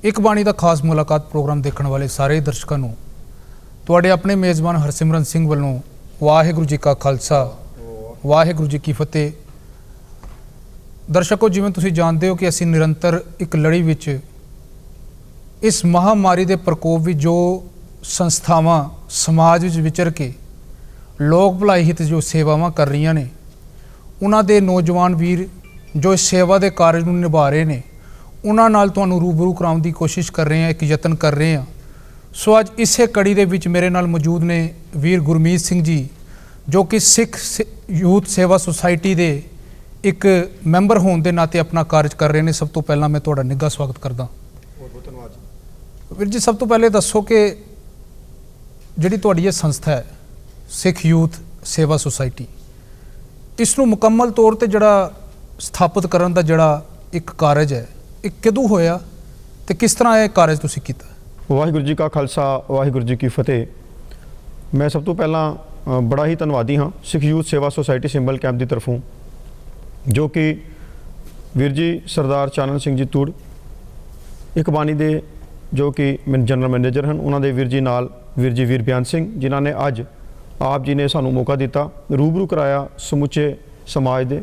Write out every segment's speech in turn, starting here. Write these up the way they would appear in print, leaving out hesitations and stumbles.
ਇੱਕ ਬਾਣੀ ਦਾ ਖਾਸ ਮੁਲਾਕਾਤ ਪ੍ਰੋਗਰਾਮ ਦੇਖਣ ਵਾਲੇ ਸਾਰੇ ਦਰਸ਼ਕਾਂ ਨੂੰ ਤੁਹਾਡੇ ਆਪਣੇ ਮੇਜ਼ਬਾਨ ਹਰਸਿਮਰਨ ਸਿੰਘ ਵੱਲੋਂ ਵਾਹਿਗੁਰੂ ਜੀ ਕਾ ਖਾਲਸਾ ਵਾਹਿਗੁਰੂ ਜੀ ਕੀ ਫਤਿਹ। ਦਰਸ਼ਕੋ, ਜਿਵੇਂ ਤੁਸੀਂ ਜਾਣਦੇ ਹੋ ਕਿ ਅਸੀਂ ਨਿਰੰਤਰ ਇੱਕ ਲੜੀ ਵਿੱਚ ਇਸ ਮਹਾਮਾਰੀ ਦੇ ਪ੍ਰਕੋਪ ਵਿੱਚ ਜੋ ਸੰਸਥਾਵਾਂ ਸਮਾਜ ਵਿੱਚ ਵਿਚਰ ਕੇ ਲੋਕ ਭਲਾਈ ਹਿੱਤ ਜੋ ਸੇਵਾਵਾਂ ਕਰ ਰਹੀਆਂ ਨੇ, ਉਹਨਾਂ ਦੇ ਨੌਜਵਾਨ ਵੀਰ ਜੋ ਇਸ ਸੇਵਾ ਦੇ ਕਾਰਜ ਨੂੰ ਨਿਭਾ ਰਹੇ ਨੇ, ਉਹਨਾਂ ਨਾਲ ਤੁਹਾਨੂੰ ਰੂਬਰੂ ਕਰਾਉਣ ਦੀ ਕੋਸ਼ਿਸ਼ ਕਰ ਰਹੇ ਹਾਂ, ਇੱਕ ਯਤਨ ਕਰ ਰਹੇ ਹਾਂ। ਸੋ ਅੱਜ ਇਸੇ ਕੜੀ ਦੇ ਵਿੱਚ ਮੇਰੇ ਨਾਲ ਮੌਜੂਦ ਨੇ ਵੀਰ ਗੁਰਮੀਤ ਸਿੰਘ ਜੀ, ਜੋ ਕਿ ਸਿੱਖ ਯੂਥ ਸੇਵਾ ਸੁਸਾਇਟੀ ਦੇ ਇੱਕ ਮੈਂਬਰ ਹੋਣ ਦੇ ਨਾਤੇ ਆਪਣਾ ਕਾਰਜ ਕਰ ਰਹੇ ਨੇ। ਸਭ ਤੋਂ ਪਹਿਲਾਂ ਮੈਂ ਤੁਹਾਡਾ ਨਿੱਘਾ ਸਵਾਗਤ ਕਰਦਾ। ਬਹੁਤ ਬਹੁਤ ਧੰਨਵਾਦ ਜੀ। ਵੀਰ ਜੀ, ਸਭ ਤੋਂ ਪਹਿਲੇ ਦੱਸੋ ਕਿ ਜਿਹੜੀ ਤੁਹਾਡੀ ਇਹ ਸੰਸਥਾ ਹੈ ਸਿੱਖ ਯੂਥ ਸੇਵਾ ਸੁਸਾਇਟੀ, ਇਸ ਨੂੰ ਮੁਕੰਮਲ ਤੌਰ ਤੇ ਜਿਹੜਾ ਸਥਾਪਿਤ ਕਰਨ ਦਾ ਜਿਹੜਾ ਇੱਕ ਕਾਰਜ ਹੈ, ਇਹ ਕਦੋਂ ਹੋਇਆ ਤੇ ਕਿਸ ਤਰ੍ਹਾਂ ਇਹ ਕਾਰਜ ਤੁਸੀਂ ਕੀਤਾ? ਵਾਹਿਗੁਰੂ ਜੀ ਕਾ ਖਾਲਸਾ ਵਾਹਿਗੁਰੂ ਜੀ ਕੀ ਫਤਿਹ। ਮੈਂ ਸਭ ਤੋਂ ਪਹਿਲਾਂ ਬੜਾ ਹੀ ਧੰਨਵਾਦੀ ਹਾਂ ਸਿੱਖ ਯੂਥ ਸੇਵਾ ਸੁਸਾਇਟੀ ਸਿੰਬਲ ਕੈਂਪ ਦੀ ਤਰਫੋਂ, ਜੋ ਕਿ ਵੀਰ ਜੀ ਸਰਦਾਰ ਚਾਨਣ ਸਿੰਘ ਜੀ ਤੂੜ ਇੱਕ ਬਾਣੀ ਦੇ ਜੋ ਕਿ ਜਨਰਲ ਮੈਨੇਜਰ ਹਨ, ਉਹਨਾਂ ਦੇ ਵੀਰ ਜੀ ਨਾਲ ਵੀਰ ਜੀ ਵੀਰ ਬਿਆਨ ਸਿੰਘ, ਜਿਨ੍ਹਾਂ ਨੇ ਅੱਜ ਆਪ ਜੀ ਨੇ ਸਾਨੂੰ ਮੌਕਾ ਦਿੱਤਾ, ਰੂਬਰੂ ਕਰਾਇਆ ਸਮੁੱਚੇ ਸਮਾਜ ਦੇ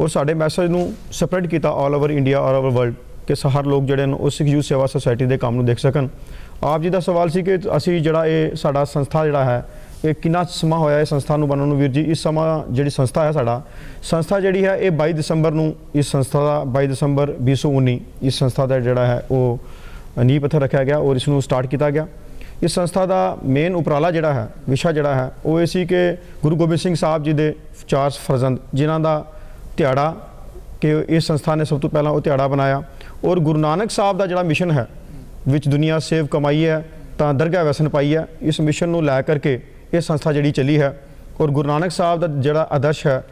ਔਰ ਸਾਡੇ ਮੈਸੇਜ ਨੂੰ ਸਪਰੈਡ ਕੀਤਾ all over India, all over world, ਕਿ ਹਰ ਲੋਕ ਜਿਹੜੇ ਨੇ ਉਹ ਸਿੱਖ ਯੂਥ ਸੇਵਾ ਸੁਸਾਇਟੀ ਦੇ ਕੰਮ ਨੂੰ ਦੇਖ ਸਕਣ। ਆਪ ਜੀ ਦਾ ਸਵਾਲ ਸੀ ਕਿ ਅਸੀਂ ਜਿਹੜਾ ਇਹ ਸਾਡਾ ਸੰਸਥਾ ਜਿਹੜਾ ਹੈ, ਇਹ ਕਿੰਨਾ ਸਮਾਂ ਹੋਇਆ ਇਹ ਸੰਸਥਾ ਨੂੰ ਬਣਨ ਨੂੰ? ਵੀਰ ਜੀ, ਇਸ ਸਮਾਂ ਜਿਹੜੀ ਸੰਸਥਾ ਹੈ ਸਾਡਾ ਸੰਸਥਾ ਜਿਹੜੀ ਹੈ ਇਹ 22 ਦਸੰਬਰ ਨੂੰ ਇਸ ਸੰਸਥਾ ਦਾ 22 ਦਸੰਬਰ 2019 ਇਸ ਸੰਸਥਾ ਦਾ ਜਿਹੜਾ ਹੈ ਉਹ ਨੀਂਹ ਪੱਥਰ ਰੱਖਿਆ ਗਿਆ ਔਰ ਇਸ ਨੂੰ ਸਟਾਰਟ ਕੀਤਾ ਗਿਆ। ਇਸ ਸੰਸਥਾ ਦਾ ਮੇਨ ਉਪਰਾਲਾ ਜਿਹੜਾ ਹੈ, ਵਿਸ਼ਾ ਜਿਹੜਾ ਹੈ ਉਹ ਇਹ ਸੀ ਕਿ ਗੁਰੂ ਗੋਬਿੰਦ ਸਿੰਘ ਸਾਹਿਬ ਜੀ ਦੇ 4 ਫਰਜ਼ੰਦ ਜਿਨ੍ਹਾਂ ਦਾ ਦਿਹਾੜਾ ਕਿ ਇਸ ਸੰਸਥਾ ਨੇ ਸਭ ਤੋਂ ਪਹਿਲਾਂ ਉਹ ਦਿਹਾੜਾ ਬਣਾਇਆ ਔਰ ਗੁਰੂ ਨਾਨਕ ਸਾਹਿਬ ਦਾ ਜਿਹੜਾ ਮਿਸ਼ਨ ਹੈ ਵਿੱਚ ਦੁਨੀਆ ਸੇਵ ਕਮਾਈ ਹੈ ਤਾਂ ਦਰਗਾਹ ਵੈਸਨ ਪਾਈ ਹੈ, ਇਸ ਮਿਸ਼ਨ ਨੂੰ ਲੈ ਕਰਕੇ ਇਹ ਸੰਸਥਾ ਜਿਹੜੀ ਚੱਲੀ ਹੈ। ਔਰ ਗੁਰੂ ਨਾਨਕ ਸਾਹਿਬ ਦਾ ਜਿਹੜਾ ਆਦਰਸ਼ ਹੈ,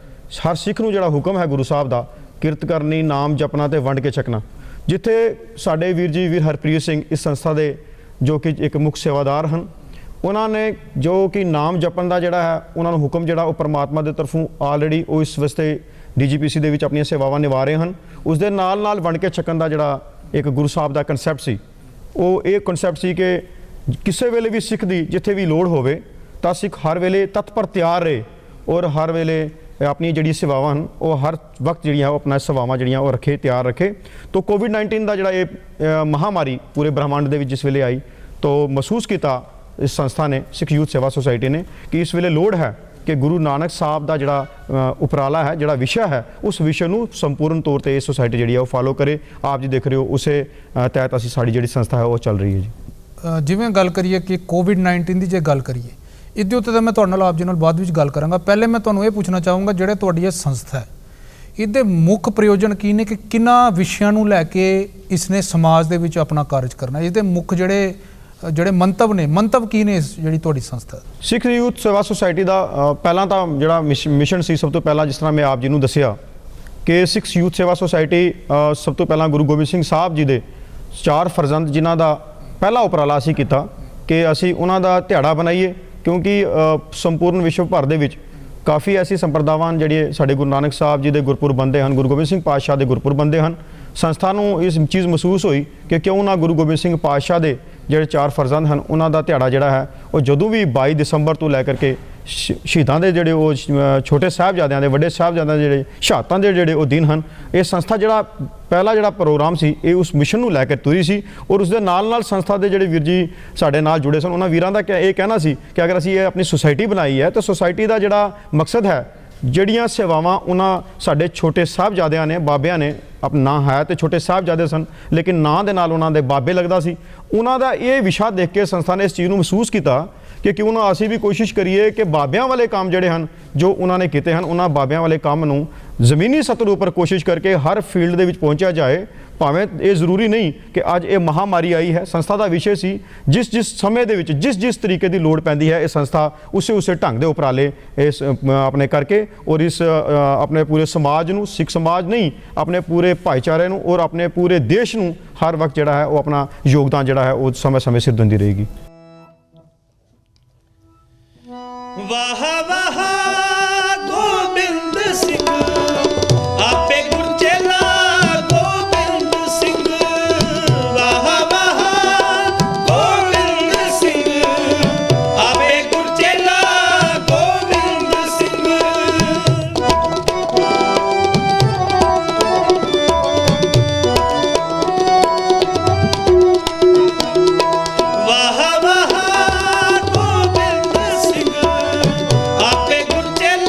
ਹਰ ਸਿੱਖ ਨੂੰ ਜਿਹੜਾ ਹੁਕਮ ਹੈ ਗੁਰੂ ਸਾਹਿਬ ਦਾ, ਕਿਰਤ ਕਰਨੀ, ਨਾਮ ਜਪਣਾ ਤੇ ਵੰਡ ਕੇ ਛਕਣਾ, ਜਿੱਥੇ ਸਾਡੇ ਵੀਰ ਜੀ ਵੀਰ ਹਰਪ੍ਰੀਤ ਸਿੰਘ ਇਸ ਸੰਸਥਾ ਦੇ ਜੋ ਕਿ ਇੱਕ ਮੁੱਖ ਸੇਵਾਦਾਰ ਹਨ, ਉਹਨਾਂ ਨੇ ਜੋ ਕਿ ਨਾਮ ਜਪਣ ਦਾ ਜਿਹੜਾ ਹੈ ਉਹਨਾਂ ਨੂੰ ਹੁਕਮ ਜਿਹੜਾ ਉਹ ਪਰਮਾਤਮਾ ਦੇ ਤਰਫੋਂ ਆਲਰੇਡੀ ਉਹ ਇਸ ਵਾਸਤੇ DGPC ਦੇ ਵਿੱਚ ਆਪਣੀਆਂ ਸੇਵਾਵਾਂ ਨਿਭਾ ਰਹੇ ਹਨ। ਉਸ ਦੇ ਨਾਲ ਨਾਲ ਵੰਡ ਕੇ ਛਕਣ ਦਾ ਜਿਹੜਾ ਇੱਕ ਗੁਰੂ ਸਾਹਿਬ ਦਾ ਕਨਸੈਪਟ ਸੀ, ਉਹ ਇਹ ਕਨਸੈਪਟ ਸੀ ਕਿ ਕਿਸੇ ਵੇਲੇ ਵੀ ਸਿੱਖ ਦੀ ਜਿੱਥੇ ਵੀ ਲੋੜ ਹੋਵੇ ਤਾਂ ਸਿੱਖ ਹਰ ਵੇਲੇ ਤਤਪਰ ਤਿਆਰ ਰਹੇ ਔਰ ਹਰ ਵੇਲੇ ਆਪਣੀ ਜਿਹੜੀ ਸੇਵਾਵਾਂ ਹਨ ਉਹ ਹਰ ਵਕਤ ਜਿਹੜੀਆਂ ਉਹ ਆਪਣਾ ਸੇਵਾਵਾਂ ਜਿਹੜੀਆਂ ਉਹ ਰੱਖੇ, ਤਿਆਰ ਰੱਖੇ। ਤਾਂ ਕੋਵਿਡ-19 ਦਾ ਜਿਹੜਾ ਇਹ ਮਹਾਮਾਰੀ ਪੂਰੇ ਬ੍ਰਹਮੰਡ ਦੇ ਵਿੱਚ ਜਿਸ ਵੇਲੇ ਆਈ ਤਾਂ ਮਹਿਸੂਸ ਕੀਤਾ ਇਸ ਸੰਸਥਾ ਨੇ, ਸਿੱਖ ਯੂਥ ਸੇਵਾ ਸੁਸਾਇਟੀ ਨੇ, ਕਿ ਇਸ ਵੇਲੇ ਲੋੜ ਹੈ ਕਿ ਗੁਰੂ ਨਾਨਕ ਸਾਹਿਬ ਦਾ ਜਿਹੜਾ ਉਪਰਾਲਾ ਹੈ, ਜਿਹੜਾ ਵਿਸ਼ਾ ਹੈ, ਉਸ ਵਿਸ਼ੇ ਨੂੰ ਸੰਪੂਰਨ ਤੌਰ ਤੇ ਇਹ ਸੁਸਾਇਟੀ ਜਿਹੜੀ ਹੈ ਉਹ ਫਾਲੋ ਕਰੇ। ਆਪ ਜੀ ਦੇਖ ਰਹੇ ਹੋ ਉਸੇ ਤਹਿਤ ਅਸੀਂ ਸਾਡੀ ਜਿਹੜੀ ਸੰਸਥਾ ਹੈ ਉਹ ਚੱਲ ਰਹੀ ਹੈ ਜੀ। ਜਿਵੇਂ ਗੱਲ ਕਰੀਏ ਕਿ ਕੋਵਿਡ-19 ਦੀ ਜੇ ਗੱਲ ਕਰੀਏ, ਇਹਦੇ ਉੱਤੇ ਤਾਂ ਮੈਂ ਤੁਹਾਡੇ ਨਾਲ ਆਪ ਜੀ ਨਾਲ ਬਾਅਦ ਵਿੱਚ ਗੱਲ ਕਰਾਂਗਾ। ਪਹਿਲੇ ਮੈਂ ਤੁਹਾਨੂੰ ਇਹ ਪੁੱਛਣਾ ਚਾਹੂੰਗਾ, ਜਿਹੜੇ ਤੁਹਾਡੀ ਇਹ ਸੰਸਥਾ ਹੈ, ਇਹਦੇ ਮੁੱਖ ਪ੍ਰਯੋਜਨ ਕੀ ਨੇ, ਕਿ ਕਿੰਨਾ ਵਿਸ਼ਿਆਂ ਨੂੰ ਲੈ ਕੇ ਇਸਨੇ ਸਮਾਜ ਦੇ ਵਿੱਚ ਆਪਣਾ ਕਾਰਜ ਕਰਨਾ, ਇਹਦੇ ਮੁੱਖ ਜਿਹੜੇ ਮੰਤਵ ਕੀ ਨੇ ਇਸ ਜਿਹੜੀ ਤੁਹਾਡੀ ਸੰਸਥਾ? ਸਿੱਖ ਯੂਥ ਸੇਵਾ ਸੁਸਾਇਟੀ ਦਾ ਪਹਿਲਾਂ ਤਾਂ ਜਿਹੜਾ ਮਿਸ਼ਨ ਸੀ, ਸਭ ਤੋਂ ਪਹਿਲਾਂ ਜਿਸ ਤਰ੍ਹਾਂ ਮੈਂ ਆਪ ਜੀ ਨੂੰ ਦੱਸਿਆ ਕਿ ਸਿੱਖ ਯੂਥ ਸੇਵਾ ਸੁਸਾਇਟੀ ਸਭ ਤੋਂ ਪਹਿਲਾਂ ਗੁਰੂ ਗੋਬਿੰਦ ਸਿੰਘ ਸਾਹਿਬ ਜੀ ਦੇ 4 ਫਰਜ਼ੰਦ ਜਿਨ੍ਹਾਂ ਦਾ ਪਹਿਲਾ ਉਪਰਾਲਾ ਅਸੀਂ ਕੀਤਾ ਕਿ ਅਸੀਂ ਉਹਨਾਂ ਦਾ ਦਿਹਾੜਾ ਬਣਾਈਏ, ਕਿਉਂਕਿ ਸੰਪੂਰਨ ਵਿਸ਼ਵ ਭਰ ਦੇ ਵਿੱਚ ਕਾਫੀ ਐਸੀ ਸੰਪਰਦਾਵਾਂ ਜਿਹੜੇ ਸਾਡੇ ਗੁਰੂ ਨਾਨਕ ਸਾਹਿਬ ਜੀ ਦੇ ਗੁਰਪੁਰਬ ਬੰਦੇ ਹਨ, ਗੁਰੂ ਗੋਬਿੰਦ ਸਿੰਘ ਪਾਤਸ਼ਾਹ ਦੇ ਗੁਰਪੁਰਬ ਬੰਦੇ ਹਨ। ਸੰਸਥਾ ਨੂੰ ਇਸ ਚੀਜ਼ ਮਹਿਸੂਸ ਹੋਈ ਕਿ ਕਿਉਂ ਨਾ ਗੁਰੂ ਗੋਬਿੰਦ ਸਿੰਘ ਪਾਤਸ਼ਾਹ ਦੇ ਜਿਹੜੇ 4 ਫਰਜ਼ੰਦ ਹਨ ਉਹਨਾਂ ਦਾ ਦਿਹਾੜਾ ਜਿਹੜਾ ਹੈ ਉਹ ਜਦੋਂ ਵੀ 22 ਦਸੰਬਰ ਤੋਂ ਲੈ ਕਰਕੇ ਸ਼ਹੀਦਾਂ ਦੇ ਜਿਹੜੇ ਉਹ ਛੋਟੇ ਸਾਹਿਬਜ਼ਾਦਿਆਂ ਦੇ, ਵੱਡੇ ਸਾਹਿਬਜ਼ਾਦਿਆਂ ਦੇ ਜਿਹੜੇ ਸ਼ਹਾਦਤਾਂ ਦੇ ਜਿਹੜੇ ਉਹ ਦਿਨ ਹਨ, ਇਹ ਸੰਸਥਾ ਜਿਹੜਾ ਪਹਿਲਾ ਜਿਹੜਾ ਪ੍ਰੋਗਰਾਮ ਸੀ ਇਹ ਉਸ ਮਿਸ਼ਨ ਨੂੰ ਲੈ ਕੇ ਤੁਰੀ ਸੀ। ਔਰ ਉਸ ਦੇ ਨਾਲ ਨਾਲ ਸੰਸਥਾ ਦੇ ਜਿਹੜੇ ਵੀਰ ਜੀ ਸਾਡੇ ਨਾਲ ਜੁੜੇ ਸਨ, ਉਹਨਾਂ ਵੀਰਾਂ ਦਾ ਇਹ ਕਹਿਣਾ ਸੀ ਕਿ ਅਗਰ ਅਸੀਂ ਇਹ ਆਪਣੀ ਸੁਸਾਇਟੀ ਬਣਾਈ ਹੈ ਤਾਂ ਸੁਸਾਇਟੀ ਦਾ ਜਿਹੜਾ ਮਕਸਦ ਹੈ, ਜਿਹੜੀਆਂ ਸੇਵਾਵਾਂ ਉਹਨਾਂ ਸਾਡੇ ਛੋਟੇ ਸਾਹਿਬਜ਼ਾਦਿਆਂ ਨੇ, ਬਾਬਿਆਂ ਨੇ, ਆਪਣਾ ਨਾਂ ਹੈ ਤੇ ਛੋਟੇ ਸਾਹਿਬਜ਼ਾਦੇ ਸਨ ਲੇਕਿਨ ਨਾਂ ਦੇ ਨਾਲ ਉਹਨਾਂ ਦੇ ਬਾਬੇ ਲੱਗਦਾ ਸੀ, ਉਹਨਾਂ ਦਾ ਇਹ ਵਿਸ਼ਾ ਦੇਖ ਕੇ ਸੰਸਥਾ ਨੇ ਇਸ ਚੀਜ਼ ਨੂੰ ਮਹਿਸੂਸ ਕੀਤਾ ਕਿ ਕਿਉਂ ਨਾ ਅਸੀਂ ਵੀ ਕੋਸ਼ਿਸ਼ ਕਰੀਏ ਕਿ ਬਾਬਿਆਂ ਵਾਲੇ ਕੰਮ ਜਿਹੜੇ ਹਨ ਜੋ ਉਹਨਾਂ ਨੇ ਕੀਤੇ ਹਨ, ਉਹਨਾਂ ਬਾਬਿਆਂ ਵਾਲੇ ਕੰਮ ਨੂੰ ਜ਼ਮੀਨੀ ਸਤਰ ਉੱਪਰ ਕੋਸ਼ਿਸ਼ ਕਰਕੇ ਹਰ ਫੀਲਡ ਦੇ ਵਿੱਚ ਪਹੁੰਚਿਆ ਜਾਏ। ਭਾਵੇਂ ਇਹ ਜ਼ਰੂਰੀ ਨਹੀਂ ਕਿ ਅੱਜ ਇਹ ਮਹਾਮਾਰੀ ਆਈ ਹੈ, ਸੰਸਥਾ ਦਾ ਵਿਸ਼ੇ ਸੀ ਜਿਸ ਸਮੇਂ ਦੇ ਵਿੱਚ ਜਿਸ ਤਰੀਕੇ ਦੀ ਲੋੜ ਪੈਂਦੀ ਹੈ ਇਹ ਸੰਸਥਾ ਉਸੇ ਢੰਗ ਦੇ ਉਪਰਾਲੇ ਇਸ ਆਪਣੇ ਕਰਕੇ ਔਰ ਇਸ ਆਪਣੇ ਪੂਰੇ ਸਮਾਜ ਨੂੰ, ਸਿੱਖ ਸਮਾਜ ਨਹੀਂ ਆਪਣੇ ਪੂਰੇ ਭਾਈਚਾਰੇ ਨੂੰ ਔਰ ਆਪਣੇ ਪੂਰੇ ਦੇਸ਼ ਨੂੰ ਹਰ ਵਕਤ ਜਿਹੜਾ ਹੈ ਉਹ ਆਪਣਾ ਯੋਗਦਾਨ ਜਿਹੜਾ ਹੈ ਉਹ ਸਮੇਂ ਸਿਰ ਦਿੰਦੀ ਰਹੇਗੀ। ਵਾਹ ਵਾਹ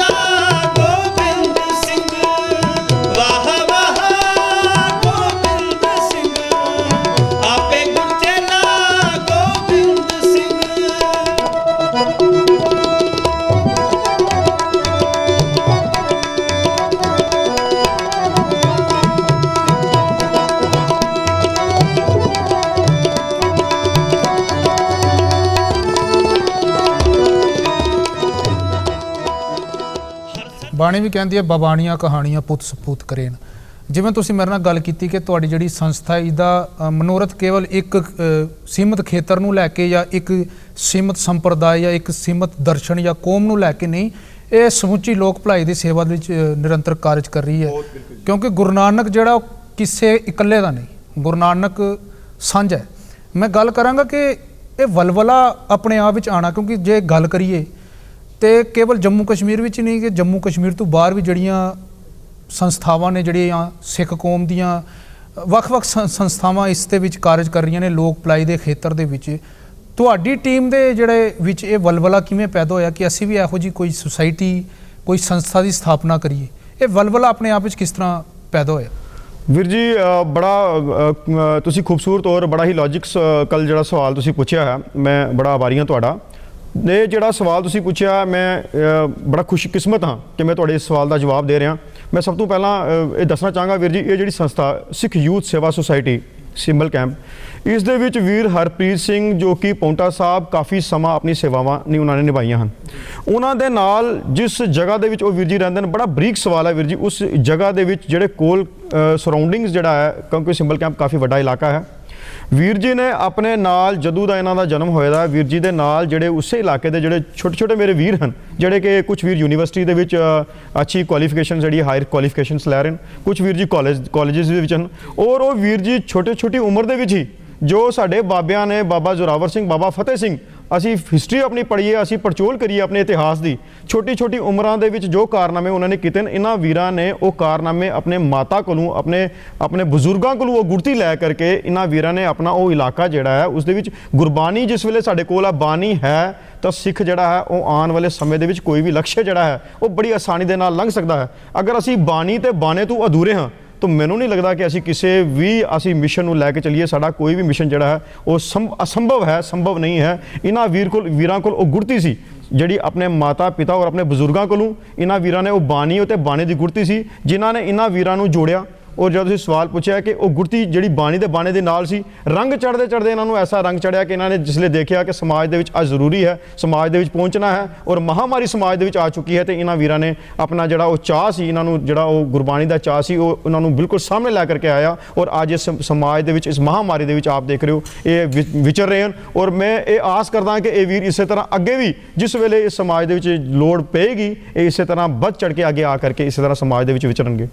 ਬਾਣੀ ਵੀ ਕਹਿੰਦੀ ਹੈ ਬਬਾਣੀਆਂ ਕਹਾਣੀਆਂ ਪੁੱਤ ਸਪੂਤ ਕਰੇਨ। ਜਿਵੇਂ ਤੁਸੀਂ ਮੇਰੇ ਨਾਲ ਗੱਲ ਕੀਤੀ ਕਿ ਤੁਹਾਡੀ ਜਿਹੜੀ ਸੰਸਥਾ ਇਹਦਾ ਮਨੋਰਥ ਕੇਵਲ ਇੱਕ ਸੀਮਤ ਖੇਤਰ ਨੂੰ ਲੈ ਕੇ ਜਾਂ ਇੱਕ ਸੀਮਤ ਸੰਪਰਦਾਇ ਜਾਂ ਇੱਕ ਸੀਮਤ ਦਰਸ਼ਨ ਜਾਂ ਕੌਮ ਨੂੰ ਲੈ ਕੇ ਨਹੀਂ, ਇਹ ਸਮੁੱਚੀ ਲੋਕ ਭਲਾਈ ਦੀ ਸੇਵਾ ਦੇ ਵਿੱਚ ਨਿਰੰਤਰ ਕਾਰਜ ਕਰ ਰਹੀ ਹੈ। ਕਿਉਂਕਿ ਗੁਰੂ ਨਾਨਕ ਜਿਹੜਾ ਉਹ ਕਿਸੇ ਇਕੱਲੇ ਦਾ ਨਹੀਂ, ਗੁਰੂ ਨਾਨਕ ਸਾਂਝਾ ਹੈ। ਮੈਂ ਗੱਲ ਕਰਾਂਗਾ ਕਿ ਇਹ ਵਲਵਲਾ ਆਪਣੇ ਆਪ ਵਿੱਚ ਆਉਣਾ, ਕਿਉਂਕਿ ਜੇ ਗੱਲ ਕਰੀਏ ਤੇ ਕੇਵਲ ਜੰਮੂ ਕਸ਼ਮੀਰ ਵਿੱਚ ਨਹੀਂ ਕਿ ਜੰਮੂ ਕਸ਼ਮੀਰ ਤੋਂ ਬਾਹਰ ਵੀ ਜਿਹੜੀਆਂ ਸੰਸਥਾਵਾਂ ਨੇ, ਜਿਹੜੀਆਂ ਸਿੱਖ ਕੌਮ ਦੀਆਂ ਵੱਖ-ਵੱਖ ਸੰਸਥਾਵਾਂ ਇਸ ਦੇ ਵਿੱਚ ਕਾਰਜ ਕਰ ਰਹੀਆਂ ਨੇ ਲੋਕ ਭਲਾਈ ਦੇ ਖੇਤਰ ਦੇ ਵਿੱਚ। ਤੁਹਾਡੀ ਟੀਮ ਦੇ ਜਿਹੜੇ ਵਿੱਚ ਇਹ ਵਲਵਲਾ ਕਿਵੇਂ ਪੈਦਾ ਹੋਇਆ ਕਿ ਅਸੀਂ ਵੀ ਇਹੋ ਜਿਹੀ ਕੋਈ ਸੁਸਾਇਟੀ, ਕੋਈ ਸੰਸਥਾ ਦੀ ਸਥਾਪਨਾ ਕਰੀਏ? ਇਹ ਵਲਵਲਾ ਆਪਣੇ ਆਪ ਵਿੱਚ ਕਿਸ ਤਰ੍ਹਾਂ ਪੈਦਾ ਹੋਇਆ? ਵੀਰ ਜੀ ਬੜਾ ਤੁਸੀਂ ਖੂਬਸੂਰਤ ਔਰ ਬੜਾ ਹੀ ਲੌਜਿਕਲ ਜਿਹੜਾ ਸਵਾਲ ਤੁਸੀਂ ਪੁੱਛਿਆ ਹੈ, ਮੈਂ ਬੜਾ ਆਭਾਰੀ ਹਾਂ ਤੁਹਾਡਾ। ਇਹ ਜਿਹੜਾ ਸਵਾਲ ਤੁਸੀਂ ਪੁੱਛਿਆ, ਮੈਂ ਬੜਾ ਖੁਸ਼ਕਿਸਮਤ ਹਾਂ ਕਿ ਮੈਂ ਤੁਹਾਡੇ ਇਸ ਸਵਾਲ ਦਾ ਜਵਾਬ ਦੇ ਰਿਹਾ। ਮੈਂ ਸਭ ਤੋਂ ਪਹਿਲਾਂ ਇਹ ਦੱਸਣਾ ਚਾਹਾਂਗਾ ਵੀਰ ਜੀ, ਇਹ ਜਿਹੜੀ ਸੰਸਥਾ ਸਿੱਖ ਯੂਥ ਸੇਵਾ ਸੁਸਾਇਟੀ ਸਿੰਬਲ ਕੈਂਪ, ਇਸ ਦੇ ਵਿੱਚ ਵੀਰ ਹਰਪ੍ਰੀਤ ਸਿੰਘ ਜੋ ਕਿ ਪੌਂਟਾ ਸਾਹਿਬ ਕਾਫੀ ਸਮਾਂ ਆਪਣੀ ਸੇਵਾਵਾਂ ਉਹਨਾਂ ਨੇ ਨਿਭਾਈਆਂ ਹਨ। ਉਹਨਾਂ ਦੇ ਨਾਲ ਜਿਸ ਜਗ੍ਹਾ ਦੇ ਵਿੱਚ ਉਹ ਵੀਰ ਜੀ ਰਹਿੰਦੇ ਨੇ, ਬੜਾ ਬਰੀਕ ਸਵਾਲ ਹੈ ਵੀਰ ਜੀ, ਉਸ ਜਗ੍ਹਾ ਦੇ ਵਿੱਚ ਜਿਹੜੇ ਕੋਲ ਸਰਾਊਂਡਿੰਗਸ ਜਿਹੜਾ ਹੈ, ਕਿਉਂਕਿ ਸਿੰਬਲ ਕੈਂਪ ਕਾਫੀ ਵੱਡਾ ਇਲਾਕਾ ਹੈ, ਵੀਰ ਜੀ ਨੇ ਆਪਣੇ ਨਾਲ ਜਦੋਂ ਦਾ ਇਹਨਾਂ ਦਾ ਜਨਮ ਹੋਇਆ ਦਾ, ਵੀਰ ਜੀ ਦੇ ਨਾਲ ਜਿਹੜੇ ਉਸੇ ਇਲਾਕੇ ਦੇ ਜਿਹੜੇ ਛੋਟੇ ਛੋਟੇ ਮੇਰੇ ਵੀਰ ਹਨ, ਜਿਹੜੇ ਕਿ ਕੁਝ ਵੀਰ ਯੂਨੀਵਰਸਿਟੀ ਦੇ ਵਿੱਚ ਅੱਛੀ ਕੁਆਲੀਫਿਕੇਸ਼ਨ ਜਿਹੜੀ ਹਾਇਰ ਕੁਆਲੀਫਿਕੇਸ਼ਨਸ ਲੈ ਰਹੇ ਹਨ, ਕੁਝ ਵੀਰ ਜੀ ਕਾਲਜਿਸ ਦੇ ਵਿੱਚ ਹਨ, ਔਰ ਉਹ ਵੀਰ ਜੀ ਛੋਟੀ ਉਮਰ ਦੇ ਵਿੱਚ ਹੀ ਜੋ ਸਾਡੇ ਬਾਬਿਆਂ ਨੇ, ਬਾਬਾ ਜ਼ੋਰਾਵਰ ਸਿੰਘ, ਬਾਬਾ ਫਤਿਹ ਸਿੰਘ, ਅਸੀਂ ਹਿਸਟਰੀ ਆਪਣੀ ਪੜ੍ਹੀਏ, ਅਸੀਂ ਪੜਚੋਲ ਕਰੀਏ ਆਪਣੇ ਇਤਿਹਾਸ ਦੀ, ਛੋਟੀ ਉਮਰਾਂ ਦੇ ਵਿੱਚ ਜੋ ਕਾਰਨਾਮੇ ਉਹਨਾਂ ਨੇ ਕੀਤੇ ਨੇ, ਇਹਨਾਂ ਵੀਰਾਂ ਨੇ ਉਹ ਕਾਰਨਾਮੇ ਆਪਣੇ ਮਾਤਾ ਕੋਲੋਂ, ਆਪਣੇ ਬਜ਼ੁਰਗਾਂ ਕੋਲੋਂ ਉਹ ਗੁਰਤੀ ਲੈ ਕਰਕੇ ਇਹਨਾਂ ਵੀਰਾਂ ਨੇ ਆਪਣਾ ਉਹ ਇਲਾਕਾ ਜਿਹੜਾ ਹੈ ਉਸ ਦੇ ਵਿੱਚ ਗੁਰਬਾਣੀ ਜਿਸ ਵੇਲੇ ਸਾਡੇ ਕੋਲ ਆ ਬਾਣੀ ਹੈ, ਤਾਂ ਸਿੱਖ ਜਿਹੜਾ ਹੈ ਉਹ ਆਉਣ ਵਾਲੇ ਸਮੇਂ ਦੇ ਵਿੱਚ ਕੋਈ ਵੀ ਲਕਸ਼ ਜਿਹੜਾ ਹੈ ਉਹ ਬੜੀ ਆਸਾਨੀ ਦੇ ਨਾਲ ਲੰਘ ਸਕਦਾ ਹੈ। ਅਗਰ ਅਸੀਂ ਬਾਣੀ ਤੇ ਬਾਣੇ ਤੋਂ ਅਧੂਰੇ ਹਾਂ ਤਾਂ ਮੈਨੂੰ ਨਹੀਂ ਲੱਗਦਾ ਕਿ ਅਸੀਂ ਕਿਸੇ ਵੀ ਮਿਸ਼ਨ ਨੂੰ ਲੈ ਕੇ ਚੱਲੀਏ, ਸਾਡਾ ਕੋਈ ਵੀ ਮਿਸ਼ਨ ਜਿਹੜਾ ਹੈ ਉਹ ਅਸੰਭਵ ਹੈ, ਸੰਭਵ ਨਹੀਂ ਹੈ। ਇਹਨਾਂ ਵੀਰਾਂ ਕੋਲ ਉਹ ਗੁਰਤੀ ਸੀ ਜਿਹੜੀ ਆਪਣੇ ਮਾਤਾ ਪਿਤਾ ਔਰ ਆਪਣੇ ਬਜ਼ੁਰਗਾਂ ਕੋਲੋਂ ਇਹਨਾਂ ਵੀਰਾਂ ਨੇ ਉਹ ਬਾਣੀ ਅਤੇ ਬਾਣੇ ਦੀ ਗੁਰਤੀ ਸੀ, ਜਿਨ੍ਹਾਂ ਨੇ ਇਹਨਾਂ ਵੀਰਾਂ ਨੂੰ ਜੋੜਿਆ। ਔਰ ਜਦੋਂ ਤੁਸੀਂ ਸਵਾਲ ਪੁੱਛਿਆ ਕਿ ਉਹ ਗੁਰਤੀ ਜਿਹੜੀ ਬਾਣੀ ਦੇ ਬਾਣੇ ਦੇ ਨਾਲ ਸੀ, ਰੰਗ ਚੜ੍ਹਦੇ ਇਹਨਾਂ ਨੂੰ ਐਸਾ ਰੰਗ ਚੜ੍ਹਿਆ ਕਿ ਇਹਨਾਂ ਨੇ ਜਿਸਲੇ ਦੇਖਿਆ ਕਿ ਸਮਾਜ ਦੇ ਵਿੱਚ ਅੱਜ ਜ਼ਰੂਰੀ ਹੈ, ਸਮਾਜ ਦੇ ਵਿੱਚ ਪਹੁੰਚਣਾ ਹੈ ਔਰ ਮਹਾਮਾਰੀ ਸਮਾਜ ਦੇ ਵਿੱਚ ਆ ਚੁੱਕੀ ਹੈ, ਤੇ ਇਹਨਾਂ ਵੀਰਾਂ ਨੇ ਆਪਣਾ ਜਿਹੜਾ ਉਹ ਚਾਅ ਸੀ, ਇਹਨਾਂ ਨੂੰ ਜਿਹੜਾ ਉਹ ਗੁਰਬਾਣੀ ਦਾ ਚਾਅ ਸੀ, ਉਹ ਉਹਨਾਂ ਨੂੰ ਬਿਲਕੁਲ ਸਾਹਮਣੇ ਲੈ ਕਰਕੇ ਆਇਆ। ਔਰ ਅੱਜ ਇਸ ਸਮਾਜ ਦੇ ਵਿੱਚ, ਇਸ ਮਹਾਮਾਰੀ ਦੇ ਵਿੱਚ ਆਪ ਦੇਖ ਰਹੇ ਹੋ ਇਹ ਵਿਚਰ ਰਹੇ ਹਨ। ਔਰ ਮੈਂ ਇਹ ਆਸ ਕਰਦਾ ਕਿ ਇਹ ਵੀਰ ਇਸੇ ਤਰ੍ਹਾਂ ਅੱਗੇ ਵੀ ਜਿਸ ਵੇਲੇ ਇਸ ਸਮਾਜ ਦੇ ਵਿੱਚ ਲੋੜ ਪਏਗੀ, ਇਹ ਇਸੇ ਤਰ੍ਹਾਂ ਵੱਧ ਚੜ੍ਹ ਕੇ ਅੱਗੇ ਆ ਕਰਕੇ ਇਸੇ ਤਰ੍ਹਾਂ ਸਮਾਜ ਦੇ ਵਿੱਚ ਵਿਚਰਨਗੇ।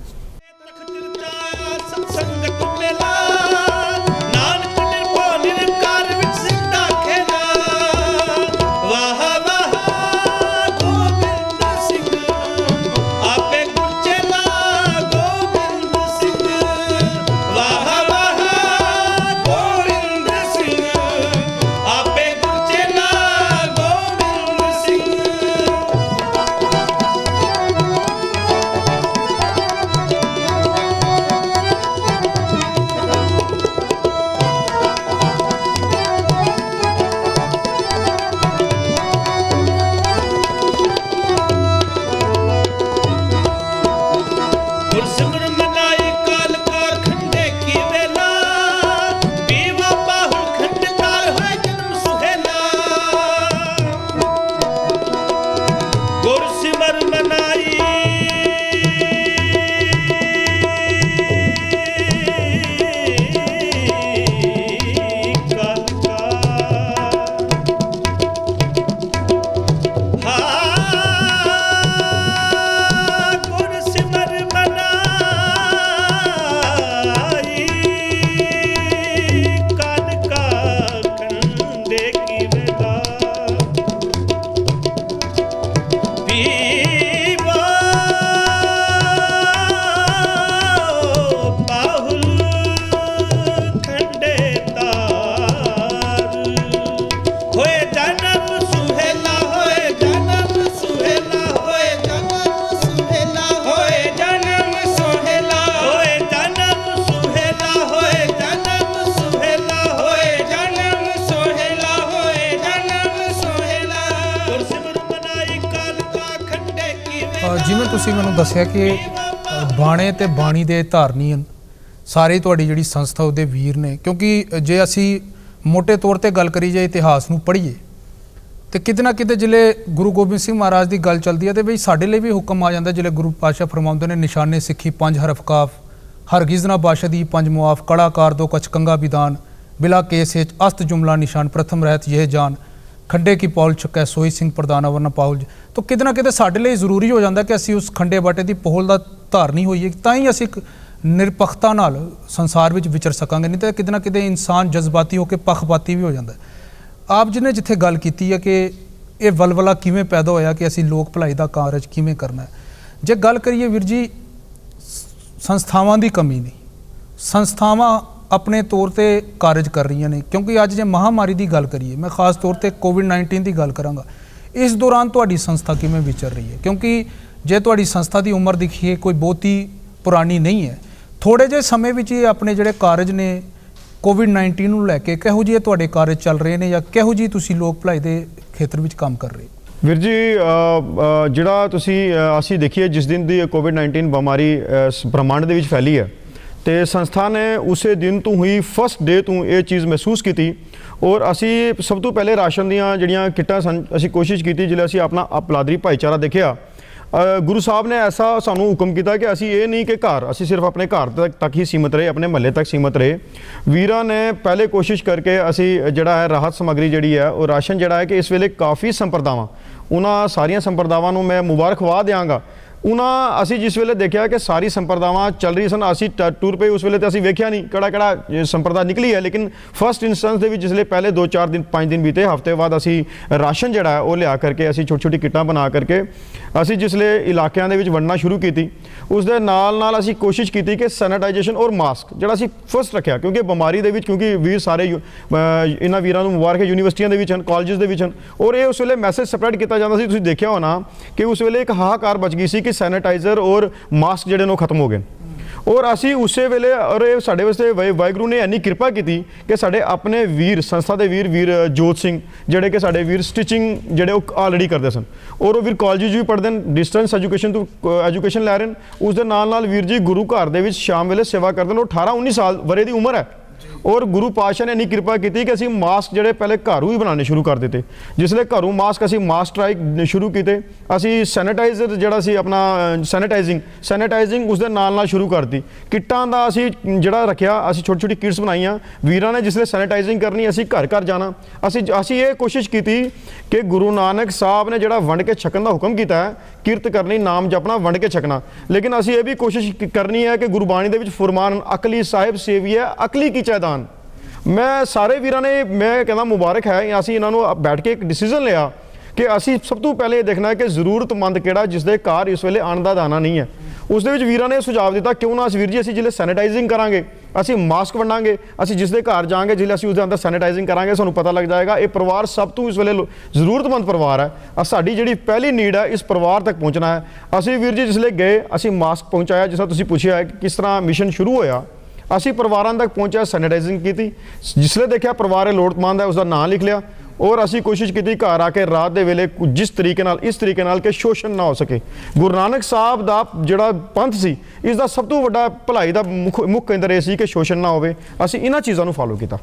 ਜਿਵੇਂ ਤੁਸੀਂ ਮੈਨੂੰ ਦੱਸਿਆ ਕਿ ਬਾਣੇ ਤੇ ਬਾਣੀ ਦੇ ਧਾਰਨੀ ਸਾਰੇ ਤੁਹਾਡੀ ਜਿਹੜੀ ਸੰਸਥਾ ਉਹਦੇ ਵੀਰ ਨੇ, ਕਿਉਂਕਿ ਜੇ ਅਸੀਂ ਮੋٹے ਤੌਰ ਤੇ ਗੱਲ ਕਰੀ ਜਾਏ ਇਤਿਹਾਸ ਨੂੰ ਪੜ੍ਹੀਏ ਤੇ ਕਿਤੇ ਨਾ ਕਿਤੇ ਜਿਹੜੇ ਗੁਰੂ ਗੋਬਿੰਦ ਸਿੰਘ ਮਹਾਰਾਜ ਦੀ ਗੱਲ ਚੱਲਦੀ ਹੈ ਤੇ ਬਈ ਸਾਡੇ ਲਈ ਵੀ ਹੁਕਮ ਆ ਜਾਂਦਾ, ਜਿਹੜੇ ਗੁਰੂ ਪਾਤਸ਼ਾਹ ਫਰਮਾਉਂਦੇ ਨੇ ਨਿਸ਼ਾਨੇ ਸਿੱਖੀ 5 ਹਰਫ ਕਾਫ ਹਰਗਿਜ਼ ਨਾ ਬਾਸ਼ਾ ਦੀ 5 ਮੁਆਫ ਕੜਾਕਾਰ ਦੋ ਕਚ ਕੰਗਾ ਵਿਦਾਨ ਬਿਲਾ ਕੇਸ ਵਿੱਚ ਅਸਤ ਜੁਮਲਾ ਨਿਸ਼ਾਨ ਪ੍ਰਥਮ ਰਹਿਤ ਇਹ ਜਾਨ ਖੰਡੇ ਕੀ ਪੌਲ ਚੁੱਕੈ ਸੋਈ ਸਿੰਘ ਪ੍ਰਦਾਨਾ ਵਰਨਾ ਪਾਉਲ। ਤਾਂ ਕਿਤੇ ਨਾ ਕਿਤੇ ਸਾਡੇ ਲਈ ਜ਼ਰੂਰੀ ਹੋ ਜਾਂਦਾ ਕਿ ਅਸੀਂ ਉਸ ਖੰਡੇ ਬਾਟੇ ਦੀ ਪੋਲ ਦਾ ਧਾਰਨੀ ਹੋਈਏ, ਤਾਂ ਹੀ ਅਸੀਂ ਇੱਕ ਨਿਰਪੱਖਤਾ ਨਾਲ ਸੰਸਾਰ ਵਿੱਚ ਵਿਚਰ ਸਕਾਂਗੇ, ਨਹੀਂ ਤਾਂ ਕਿਤੇ ਨਾ ਕਿਤੇ ਇਨਸਾਨ ਜਜ਼ਬਾਤੀ ਹੋ ਕੇ ਪੱਖਪਾਤੀ ਵੀ ਹੋ ਜਾਂਦਾ। ਆਪ ਜੀ ਨੇ ਜਿੱਥੇ ਗੱਲ ਕੀਤੀ ਹੈ ਕਿ ਇਹ ਵਲਵਲਾ ਕਿਵੇਂ ਪੈਦਾ ਹੋਇਆ ਕਿ ਅਸੀਂ ਲੋਕ ਭਲਾਈ ਦਾ ਕਾਰਜ ਕਿਵੇਂ ਕਰਨਾ ਹੈ, ਜੇ ਗੱਲ ਕਰੀਏ ਵੀਰ ਜੀ ਸੰਸਥਾਵਾਂ ਦੀ ਕਮੀ ਨਹੀਂ, ਸੰਸਥਾਵਾਂ ਆਪਣੇ ਤੌਰ ਤੇ ਕਾਰਜ ਕਰ ਰਹੀਆਂ ਨੇ, ਕਿਉਂਕਿ ਅੱਜ ਜੇ ਮਹਾਮਾਰੀ ਦੀ ਗੱਲ ਕਰੀਏ, ਮੈਂ ਖਾਸ ਤੌਰ ਤੇ ਕੋਵਿਡ-19 ਦੀ ਗੱਲ ਕਰਾਂਗਾ, ਇਸ ਦੌਰਾਨ ਤੁਹਾਡੀ ਸੰਸਥਾ ਕਿਵੇਂ ਵਿਚਰ ਰਹੀ ਹੈ? ਕਿਉਂਕਿ ਜੇ ਤੁਹਾਡੀ ਸੰਸਥਾ ਦੀ ਉਮਰ ਦੇਖੀਏ ਕੋਈ ਬਹੁਤੀ ਪੁਰਾਣੀ ਨਹੀਂ ਹੈ, ਥੋੜ੍ਹੇ ਜਿਹੇ ਸਮੇਂ ਵਿੱਚ ਹੀ ਆਪਣੇ ਜਿਹੜੇ ਕਾਰਜ ਨੇ ਕੋਵਿਡ-19 ਨੂੰ ਲੈ ਕੇ ਕਿਹੋ ਜਿਹੇ ਤੁਹਾਡੇ ਕਾਰਜ ਚੱਲ ਰਹੇ ਨੇ ਜਾਂ ਕਿਹੋ ਜਿਹੀ ਤੁਸੀਂ ਲੋਕ ਭਲਾਈ ਦੇ ਖੇਤਰ ਵਿੱਚ ਕੰਮ ਕਰ ਰਹੇ ਹੋ? ਵੀਰ ਜੀ ਜਿਹੜਾ ਅਸੀਂ ਦੇਖੀਏ ਜਿਸ ਦਿਨ ਦੀ ਕੋਵਿਡ-19 ਬਿਮਾਰੀ ਬ੍ਰਹਮੰਡ ਦੇ ਵਿੱਚ ਫੈਲੀ ਹੈ ਤੇ ਸੰਸਥਾ ਨੇ ਉਸੇ ਦਿਨ ਤੋਂ ਹੀ ਫਸਟ ਡੇ ਤੋਂ ਇਹ ਚੀਜ਼ ਮਹਿਸੂਸ ਕੀਤੀ ਔਰ ਅਸੀਂ ਸਭ ਤੋਂ ਪਹਿਲੇ ਰਾਸ਼ਨ ਦੀਆਂ ਜਿਹੜੀਆਂ ਕਿੱਟਾਂ ਸਨ ਅਸੀਂ ਕੋਸ਼ਿਸ਼ ਕੀਤੀ, ਜਿਵੇਂ ਅਸੀਂ ਆਪਣਾ ਬਲਾਦਰੀ ਭਾਈਚਾਰਾ ਦੇਖਿਆ, ਗੁਰੂ ਸਾਹਿਬ ਨੇ ਐਸਾ ਸਾਨੂੰ ਹੁਕਮ ਕੀਤਾ ਕਿ ਅਸੀਂ ਇਹ ਨਹੀਂ ਕਿ ਅਸੀਂ ਸਿਰਫ ਆਪਣੇ ਘਰ ਤੱਕ ਹੀ ਸੀਮਤ ਰਹੇ, ਆਪਣੇ ਮਹੱਲੇ ਤੱਕ ਸੀਮਤ ਰਹੇ। ਵੀਰਾਂ ਨੇ ਪਹਿਲੇ ਕੋਸ਼ਿਸ਼ ਕਰਕੇ ਅਸੀਂ ਜਿਹੜਾ ਹੈ ਰਾਹਤ ਸਮੱਗਰੀ ਜਿਹੜੀ ਹੈ ਉਹ ਰਾਸ਼ਨ ਜਿਹੜਾ ਹੈ ਕਿ ਇਸ ਵੇਲੇ ਕਾਫੀ ਸੰਪਰਦਾਵਾਂ, ਉਹਨਾਂ ਸਾਰੀਆਂ ਸੰਪਰਦਾਵਾਂ ਨੂੰ ਮੈਂ ਮੁਬਾਰਕਬਾਦ ਦਿਆਂਗਾ। ਅਸੀਂ ਜਿਸ ਵੇਲੇ ਦੇਖਿਆ ਕਿ ਸਾਰੀ ਸੰਪਰਦਾਵਾਂ ਚੱਲ ਰਹੀ ਸਨ, ਅਸੀਂ ਟੂਰ ਪੇ ਉਸ ਵੇਲੇ ਤੇ ਅਸੀਂ ਵੇਖਿਆ ਨਹੀਂ ਕਿਹੜਾ ਸੰਪਰਦਾ ਨਿਕਲੀ ਹੈ, ਲੇਕਿਨ ਫਸਟ ਇੰਸਟੈਂਸ ਦੇ ਵਿੱਚ ਜਿਸ ਵੇਲੇ ਪਹਿਲੇ 2-4 ਦਿਨ 5 ਦਿਨ ਬੀਤੇ, ਹਫ਼ਤੇ ਬਾਅਦ ਅਸੀਂ ਰਾਸ਼ਨ ਜਿਹੜਾ ਹੈ ਉਹ ਲਿਆ ਕਰਕੇ ਅਸੀਂ ਛੋਟੀ ਕਿੱਟਾਂ ਬਣਾ ਕਰਕੇ ਅਸੀਂ ਜਿਸ ਵੇਲੇ ਇਲਾਕਿਆਂ ਦੇ ਵਿੱਚ ਵੰਡਣਾ ਸ਼ੁਰੂ ਕੀਤੀ, ਉਸ ਦੇ ਨਾਲ ਅਸੀਂ ਕੋਸ਼ਿਸ਼ ਕੀਤੀ ਕਿ ਸੈਨੀਟਾਈਜੇਸ਼ਨ ਔਰ ਮਾਸਕ ਜਿਹੜਾ ਅਸੀਂ ਫਸਟ ਰੱਖਿਆ, ਕਿਉਂਕਿ ਬਿਮਾਰੀ ਦੇ ਵਿੱਚ ਕਿਉਂਕਿ ਵੀਰ ਸਾਰੇ ਇਹਨਾਂ ਵੀਰਾਂ ਨੂੰ ਮੁਬਾਰਕ ਯੂਨੀਵਰਸਿਟੀਆਂ ਦੇ ਵਿੱਚ ਹਨ, ਕਾਲਜਸ ਦੇ ਵਿੱਚ ਹਨ ਔਰ ਇਹ ਉਸ ਵੇਲੇ ਮੈਸੇਜ ਸਪਰੈਡ ਕੀਤਾ ਜਾਂਦਾ ਸੀ। ਤੁਸੀਂ ਦੇਖਿਆ ਹੋਣਾ ਕਿ ਉਸ ਵੇਲੇ ਇੱਕ ਹਾਹਾਕਾਰ ਮਚ ਗਈ ਸੀ ਕਿ ਸੈਨੀਟਾਈਜ਼ਰ ਔਰ ਮਾਸਕ ਜਿਹੜੇ ਨੇ ਉਹ ਖਤਮ ਹੋ ਗਏ ਔਰ ਅਸੀਂ ਉਸੇ ਵੇਲੇ ਔਰ ਇਹ ਸਾਡੇ ਵਾਸਤੇ ਵਾਹਿਗੁਰੂ ਨੇ ਇੰਨੀ ਕਿਰਪਾ ਕੀਤੀ ਕਿ ਸਾਡੇ ਆਪਣੇ ਵੀਰ ਸੰਸਥਾ ਦੇ ਵੀਰ ਜੋਤ ਸਿੰਘ ਜਿਹੜੇ ਕਿ ਸਾਡੇ ਵੀਰ ਸਟਿਚਿੰਗ ਜਿਹੜੇ ਉਹ ਆਲਰੇਡੀ ਕਰਦੇ ਸਨ ਔਰ ਉਹ ਵੀਰ ਕਾਲਜ ਵੀ ਪੜ੍ਹਦੇ ਨੇ, ਡਿਸਟੈਂਸ ਐਜੂਕੇਸ਼ਨ ਤੋਂ ਐਜੂਕੇਸ਼ਨ ਲੈ ਰਹੇ ਨੇ। ਉਸ ਦੇ ਨਾਲ ਵੀਰ ਜੀ ਗੁਰੂ ਘਰ ਦੇ ਵਿੱਚ ਸ਼ਾਮ ਵੇਲੇ ਸੇਵਾ ਕਰਦੇ ਨੇ, ਉਹ 18-19 ਸਾਲ ਵਰੇ ਦੀ ਉਮਰ ਹੈ ਔਰ ਗੁਰੂ ਪਾਤਸ਼ਾਹ ਨੇ ਇੰਨੀ ਕਿਰਪਾ ਕੀਤੀ ਕਿ ਅਸੀਂ ਮਾਸਕ ਜਿਹੜੇ ਪਹਿਲੇ ਘਰੋਂ ਹੀ ਬਣਾਉਣੇ ਸ਼ੁਰੂ ਕਰ ਦਿੱਤੇ। ਜਿਸਲੇ ਘਰੋਂ ਮਾਸਕ ਅਸੀਂ ਮਾਸਕ ਟਰਾਈ ਸ਼ੁਰੂ ਕੀਤੇ, ਅਸੀਂ ਸੈਨੀਟਾਈਜ਼ਰ ਜਿਹੜਾ ਸੀ ਆਪਣਾ ਸੈਨੀਟਾਈਜ਼ਿੰਗ ਉਸ ਦੇ ਨਾਲ ਸ਼ੁਰੂ ਕਰਤੀ। ਕਿੱਟਾਂ ਦਾ ਅਸੀਂ ਜਿਹੜਾ ਰੱਖਿਆ, ਅਸੀਂ ਛੋਟੀ ਕਿਟਸ ਬਣਾਈਆਂ। ਵੀਰਾਂ ਨੇ ਜਿਸਲੇ ਸੈਨੀਟਾਈਜ਼ਿੰਗ ਕਰਨੀ ਅਸੀਂ ਘਰ ਜਾਣਾ, ਅਸੀਂ ਇਹ ਕੋਸ਼ਿਸ਼ ਕੀਤੀ ਕਿ ਗੁਰੂ ਨਾਨਕ ਸਾਹਿਬ ਨੇ ਜਿਹੜਾ ਵੰਡ ਕੇ ਛਕਣ ਦਾ ਹੁਕਮ ਕੀਤਾ ਹੈ, ਕਿਰਤ ਕਰਨੀ ਨਾਮ ਜਪਣਾ ਵੰਡ ਕੇ ਛਕਣਾ, ਲੇਕਿਨ ਅਸੀਂ ਇਹ ਵੀ ਕੋਸ਼ਿਸ਼ ਕਰਨੀ ਹੈ ਕਿ ਗੁਰਬਾਣੀ ਦੇ ਵਿੱਚ ਫੁਰਮਾਨ ਅਕਲੀ ਸਾਹਿਬ ਸੇਵੀਏ ਅਕਲੀ ਕੀ ਚੈਦਾਨ। ਮੈਂ ਸਾਰੇ ਵੀਰਾਂ ਨੇ ਮੈਂ ਕਹਿੰਦਾ ਮੁਬਾਰਕ ਹੈ, ਅਸੀਂ ਇਹਨਾਂ ਨੂੰ ਬੈਠ ਕੇ ਇੱਕ ਡਿਸੀਜਨ ਲਿਆ ਕਿ ਅਸੀਂ ਸਭ ਤੋਂ ਪਹਿਲੇ ਇਹ ਦੇਖਣਾ ਹੈ ਕਿ ਜ਼ਰੂਰਤਮੰਦ ਕਿਹੜਾ ਜਿਸ ਦੇ ਘਰ ਇਸ ਵੇਲੇ ਅੰਨ ਦਾ ਦਾਣਾ ਨਹੀਂ ਹੈ। ਉਸ ਦੇ ਵਿੱਚ ਵੀਰਾਂ ਨੇ ਸੁਝਾਅ ਦਿੱਤਾ ਕਿਉਂ ਨਾ ਵੀਰ ਜੀ ਅਸੀਂ ਜਿਹੜੇ ਸੈਨੀਟਾਈਜ਼ਿੰਗ ਕਰਾਂਗੇ, ਅਸੀਂ ਮਾਸਕ ਵੰਡਾਂਗੇ, ਅਸੀਂ ਜਿਸ ਦੇ ਘਰ ਜਾਵਾਂਗੇ ਜਿਲੇ ਅਸੀਂ ਉਸ ਦੇ ਅੰਦਰ ਸੈਨੀਟਾਈਜ਼ਿੰਗ ਕਰਾਂਗੇ, ਸਾਨੂੰ ਪਤਾ ਲੱਗ ਜਾਏਗਾ ਇਹ ਪਰਿਵਾਰ ਸਭ ਤੋਂ ਇਸ ਵੇਲੇ ਜ਼ਰੂਰਤਮੰਦ ਪਰਿਵਾਰ ਹੈ। ਸਾਡੀ ਜਿਹੜੀ ਪਹਿਲੀ ਨੀਡ ਹੈ ਇਸ ਪਰਿਵਾਰ ਤੱਕ ਪਹੁੰਚਣਾ ਹੈ। ਅਸੀਂ ਵੀਰ ਜੀ ਜਿਸਲੇ ਗਏ ਅਸੀਂ ਮਾਸਕ ਪਹੁੰਚਾਇਆ, ਜਿਸ ਤਰ੍ਹਾਂ ਤੁਸੀਂ ਪੁੱਛਿਆ ਹੈ ਕਿ ਕਿਸ ਤਰ੍ਹਾਂ ਮਿਸ਼ਨ ਸ਼ੁਰੂ ਹੋਇਆ, ਅਸੀਂ ਪਰਿਵਾਰਾਂ ਤੱਕ ਪਹੁੰਚਿਆ, ਸੈਨੀਟਾਈਜ਼ਿੰਗ ਕੀਤੀ, ਜਿਸਲੇ ਦੇਖਿਆ ਪਰਿਵਾਰ ਇਹ ਲੋੜਵੰਦ ਹੈ ਉਸਦਾ ਨਾਂ ਲਿਖ ਲਿਆ ਔਰ ਅਸੀਂ ਕੋਸ਼ਿਸ਼ ਕੀਤੀ ਘਰ ਆ ਕੇ ਰਾਤ ਦੇ ਵੇਲੇ ਜਿਸ ਤਰੀਕੇ ਨਾਲ ਇਸ ਤਰੀਕੇ ਨਾਲ ਕਿ ਸ਼ੋਸ਼ਣ ਨਾ ਹੋ ਸਕੇ। ਗੁਰੂ ਨਾਨਕ ਸਾਹਿਬ ਦਾ ਜਿਹੜਾ ਪੰਥ ਸੀ ਇਸ ਦਾ ਸਭ ਤੋਂ ਵੱਡਾ ਭਲਾਈ ਦਾ ਮੁੱਖ ਕੇਂਦਰ ਇਹ ਸੀ ਕਿ ਸ਼ੋਸ਼ਣ ਨਾ ਹੋਵੇ। ਅਸੀਂ ਇਹਨਾਂ ਚੀਜ਼ਾਂ ਨੂੰ ਫਾਲੋ ਕੀਤਾ।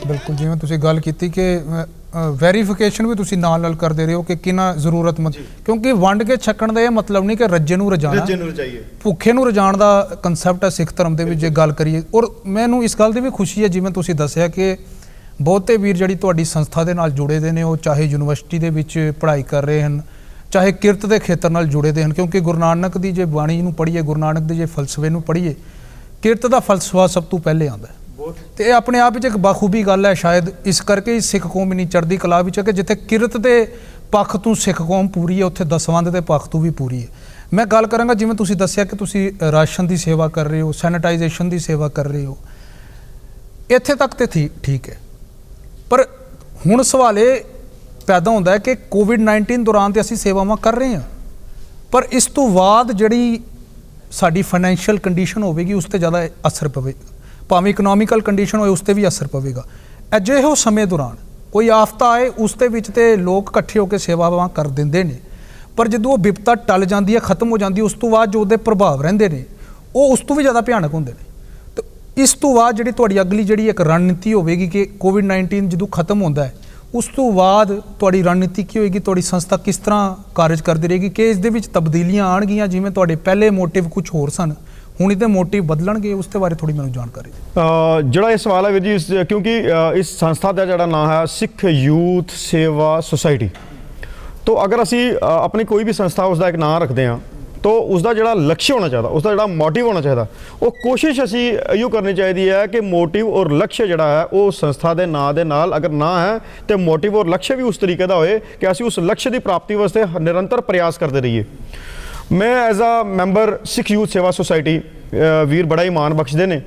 ਬਿਲਕੁਲ ਜਿਵੇਂ ਤੁਸੀਂ ਗੱਲ ਕੀਤੀ ਕਿ ਵੈਰੀਫਿਕੇਸ਼ਨ ਵੀ ਤੁਸੀਂ ਨਾਲ ਕਰਦੇ ਰਹੇ ਹੋ ਕਿ ਕਿਹਨਾਂ ਜ਼ਰੂਰਤਮੰਦ, ਕਿਉਂਕਿ ਵੰਡ ਕੇ ਛਕਣ ਦਾ ਇਹ ਮਤਲਬ ਨਹੀਂ ਕਿ ਰੱਜੇ ਨੂੰ ਰਜਾਣਾ, ਭੁੱਖੇ ਨੂੰ ਰਜਾਣ ਦਾ ਕਨਸੈਪਟ ਹੈ ਸਿੱਖ ਧਰਮ ਦੇ ਵਿੱਚ ਜੇ ਗੱਲ ਕਰੀਏ। ਔਰ ਮੈਨੂੰ ਇਸ ਗੱਲ ਦੀ ਵੀ ਖੁਸ਼ੀ ਹੈ, ਜਿਵੇਂ ਤੁਸੀਂ ਦੱਸਿਆ ਕਿ ਬਹੁਤੇ ਵੀਰ ਜਿਹੜੀ ਤੁਹਾਡੀ ਸੰਸਥਾ ਦੇ ਨਾਲ ਜੁੜੇ ਦੇ ਨੇ, ਉਹ ਚਾਹੇ ਯੂਨੀਵਰਸਿਟੀ ਦੇ ਵਿੱਚ ਪੜ੍ਹਾਈ ਕਰ ਰਹੇ ਹਨ, ਚਾਹੇ ਕਿਰਤ ਦੇ ਖੇਤਰ ਨਾਲ ਜੁੜੇ ਦੇ ਹਨ, ਕਿਉਂਕਿ ਗੁਰੂ ਨਾਨਕ ਦੀ ਜੇ ਬਾਣੀ ਨੂੰ ਪੜ੍ਹੀਏ, ਗੁਰੂ ਨਾਨਕ ਦੇ ਜੇ ਫਲਸਫੇ ਨੂੰ ਪੜ੍ਹੀਏ, ਕਿਰਤ ਦਾ ਫਲਸਫਾ ਸਭ ਤੋਂ ਪਹਿਲੇ ਆਉਂਦਾ ਹੈ। ਤੇ ਇਹ ਆਪਣੇ ਆਪ ਵਿੱਚ ਇੱਕ ਬਾਖੂਬੀ ਗੱਲ ਹੈ, ਸ਼ਾਇਦ ਇਸ ਕਰਕੇ ਹੀ ਸਿੱਖ ਕੌਮ ਇੰਨੀ ਚੜ੍ਹਦੀ ਕਲਾ ਵਿੱਚ ਹੈ ਕਿ ਜਿੱਥੇ ਕਿਰਤ ਦੇ ਪੱਖ ਤੋਂ ਸਿੱਖ ਕੌਮ ਪੂਰੀ ਹੈ, ਉੱਥੇ ਦਸਵੰਧ ਦੇ ਪੱਖ ਤੋਂ ਵੀ ਪੂਰੀ ਹੈ। ਮੈਂ ਗੱਲ ਕਰਾਂਗਾ, ਜਿਵੇਂ ਤੁਸੀਂ ਦੱਸਿਆ ਕਿ ਤੁਸੀਂ ਰਾਸ਼ਨ ਦੀ ਸੇਵਾ ਕਰ ਰਹੇ ਹੋ, ਸੈਨੀਟਾਈਜੇਸ਼ਨ ਦੀ ਸੇਵਾ ਕਰ ਰਹੇ ਹੋ, ਇੱਥੇ ਤੱਕ ਤੇ ਠੀਕ ਹੈ, ਪਰ ਹੁਣ ਸਵਾਲ ਇਹ ਪੈਦਾ ਹੁੰਦਾ ਹੈ ਕਿ ਕੋਵਿਡ-19 ਦੌਰਾਨ ਤੇ ਅਸੀਂ ਸੇਵਾਵਾਂ ਕਰ ਰਹੇ ਹਾਂ, ਪਰ ਇਸ ਤੋਂ ਬਾਅਦ ਜਿਹੜੀ ਸਾਡੀ ਫਾਈਨੈਂਸ਼ੀਅਲ ਕੰਡੀਸ਼ਨ ਹੋਵੇਗੀ ਉਸ ਤੇ ਜ਼ਿਆਦਾ ਅਸਰ ਪਵੇਗਾ, ਭਾਵੇਂ ਇਕਨੋਮਿਕਲ ਕੰਡੀਸ਼ਨ ਹੋਏ ਉਸ ਤੇ ਵੀ ਅਸਰ ਪਵੇਗਾ। ਅਜਿਹੇ ਸਮੇਂ ਦੌਰਾਨ ਕੋਈ ਆਫਤਾ ਆਏ, ਉਸ ਦੇ ਵਿੱਚ ਤੇ ਲੋਕ ਇਕੱਠੇ ਹੋ ਕੇ ਸੇਵਾਵਾਂ ਕਰ ਦਿੰਦੇ ਨੇ, ਪਰ ਜਦੋਂ ਉਹ ਵਿਪਤਾ ਟਲ ਜਾਂਦੀ ਹੈ, ਖਤਮ ਹੋ ਜਾਂਦੀ ਹੈ, ਉਸ ਤੋਂ ਬਾਅਦ ਜੋ ਉਹਦੇ ਪ੍ਰਭਾਵ ਰਹਿੰਦੇ ਨੇ ਉਹ ਉਸ ਤੋਂ ਵੀ ਜ਼ਿਆਦਾ ਭਿਆਨਕ ਹੁੰਦੇ ਨੇ। ਤੇ ਇਸ ਤੋਂ ਬਾਅਦ ਜਿਹੜੀ ਤੁਹਾਡੀ ਅਗਲੀ ਜਿਹੜੀ ਇੱਕ ਰਣਨੀਤੀ ਹੋਵੇਗੀ ਕਿ ਕੋਵਿਡ-19 ਜਦੋਂ ਖਤਮ ਹੁੰਦਾ ਹੈ, ਉਸ ਤੋਂ ਬਾਅਦ ਤੁਹਾਡੀ ਰਣਨੀਤੀ ਕੀ ਹੋਏਗੀ, ਤੁਹਾਡੀ ਸੰਸਥਾ ਕਿਸ ਤਰ੍ਹਾਂ ਕਾਰਜ ਕਰਦੀ ਰਹੇਗੀ, ਕਿ ਇਸ ਦੇ ਵਿੱਚ ਤਬਦੀਲੀਆਂ ਆਉਣਗੀਆਂ? ਜਿਵੇਂ ਤੁਹਾਡੇ ਪਹਿਲੇ ਮੋਟਿਵ ਕੁਝ ਹੋਰ ਸਨ, ਹੁਣ ਇਹਦੇ ਮੋਟਿਵ ਬਦਲਣਗੇ, ਉਸ ਦੇ ਬਾਰੇ ਥੋੜੀ ਮੈਨੂੰ ਜਾਣਕਾਰੀ ਦਿਓ। ਜਿਹੜਾ ਇਹ ਸਵਾਲ ਹੈ ਵੀਰ ਜੀ, ਕਿਉਂਕਿ ਇਸ ਸੰਸਥਾ ਦਾ ਜਿਹੜਾ ਨਾਮ ਹੈ ਸਿੱਖ ਯੂਥ ਸੇਵਾ ਸੁਸਾਇਟੀ, ਤੋਂ ਅਗਰ ਅਸੀਂ ਆਪਣੀ ਕੋਈ ਵੀ ਸੰਸਥਾ ਉਸਦਾ ਇੱਕ ਨਾਮ ਰੱਖਦੇ ਹਾਂ तो उसका जोड़ा लक्ष्य होना चाहिए, उसका जोड़ा मोटिव होना चाहिए, वो कोशिश असी यो करनी चाहिए है कि मोटिव और लक्ष्य जोड़ा है वो संस्था के नाम के नाल अगर ना है तो मोटिव और लक्ष्य भी उस तरीके का होए कि असी उस लक्ष्य की प्राप्ति वास्ते निरंतर प्रयास करते रहिए। मैं as a member Sikh Youth Seva Society वीर बड़ा ही मान बख्शते ने,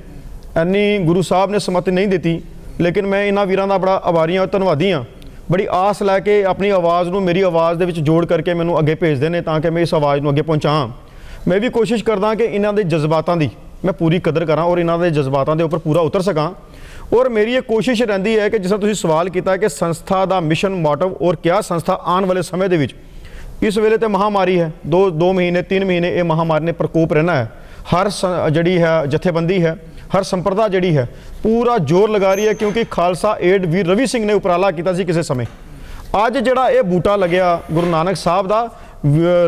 इन्नी गुरु साहब ने सम्मति नहीं दी, लेकिन मैं इन्होंने वीरों का बड़ा आभारी और धन्यवादी हाँ। बड़ी आस लैके अपनी आवाज़ को मेरी आवाज़ के जोड़ करके मैनू अगे भेजते हैं ताकि मैं इस आवाज़ को अगे पहुँचा। मैं भी कोशिश करदा कि इन्हों के जज्बातों की मैं पूरी कदर करा और इन्हों के जज्बातों के उपर पूरा उतर सकां। और मेरी ये कोशिश रही है कि जिस तरह तुसीं सवाल किया कि संस्था का मिशन मोटिव और क्या संस्था आने वाले समय के विच, इस वेले तो महामारी है, दो महीने 3 महीने ये महामारी ने प्रकोप रहना है। हर जड़ी है जथेबंदी है, हर संप्रदा जड़ी है पूरा जोर लगा रही है, क्योंकि खालसा एड वीर रवि सिंह ने उपराला किया सी किसी समय। अज जड़ा ये बूटा लग्या गुरु नानक साहब का,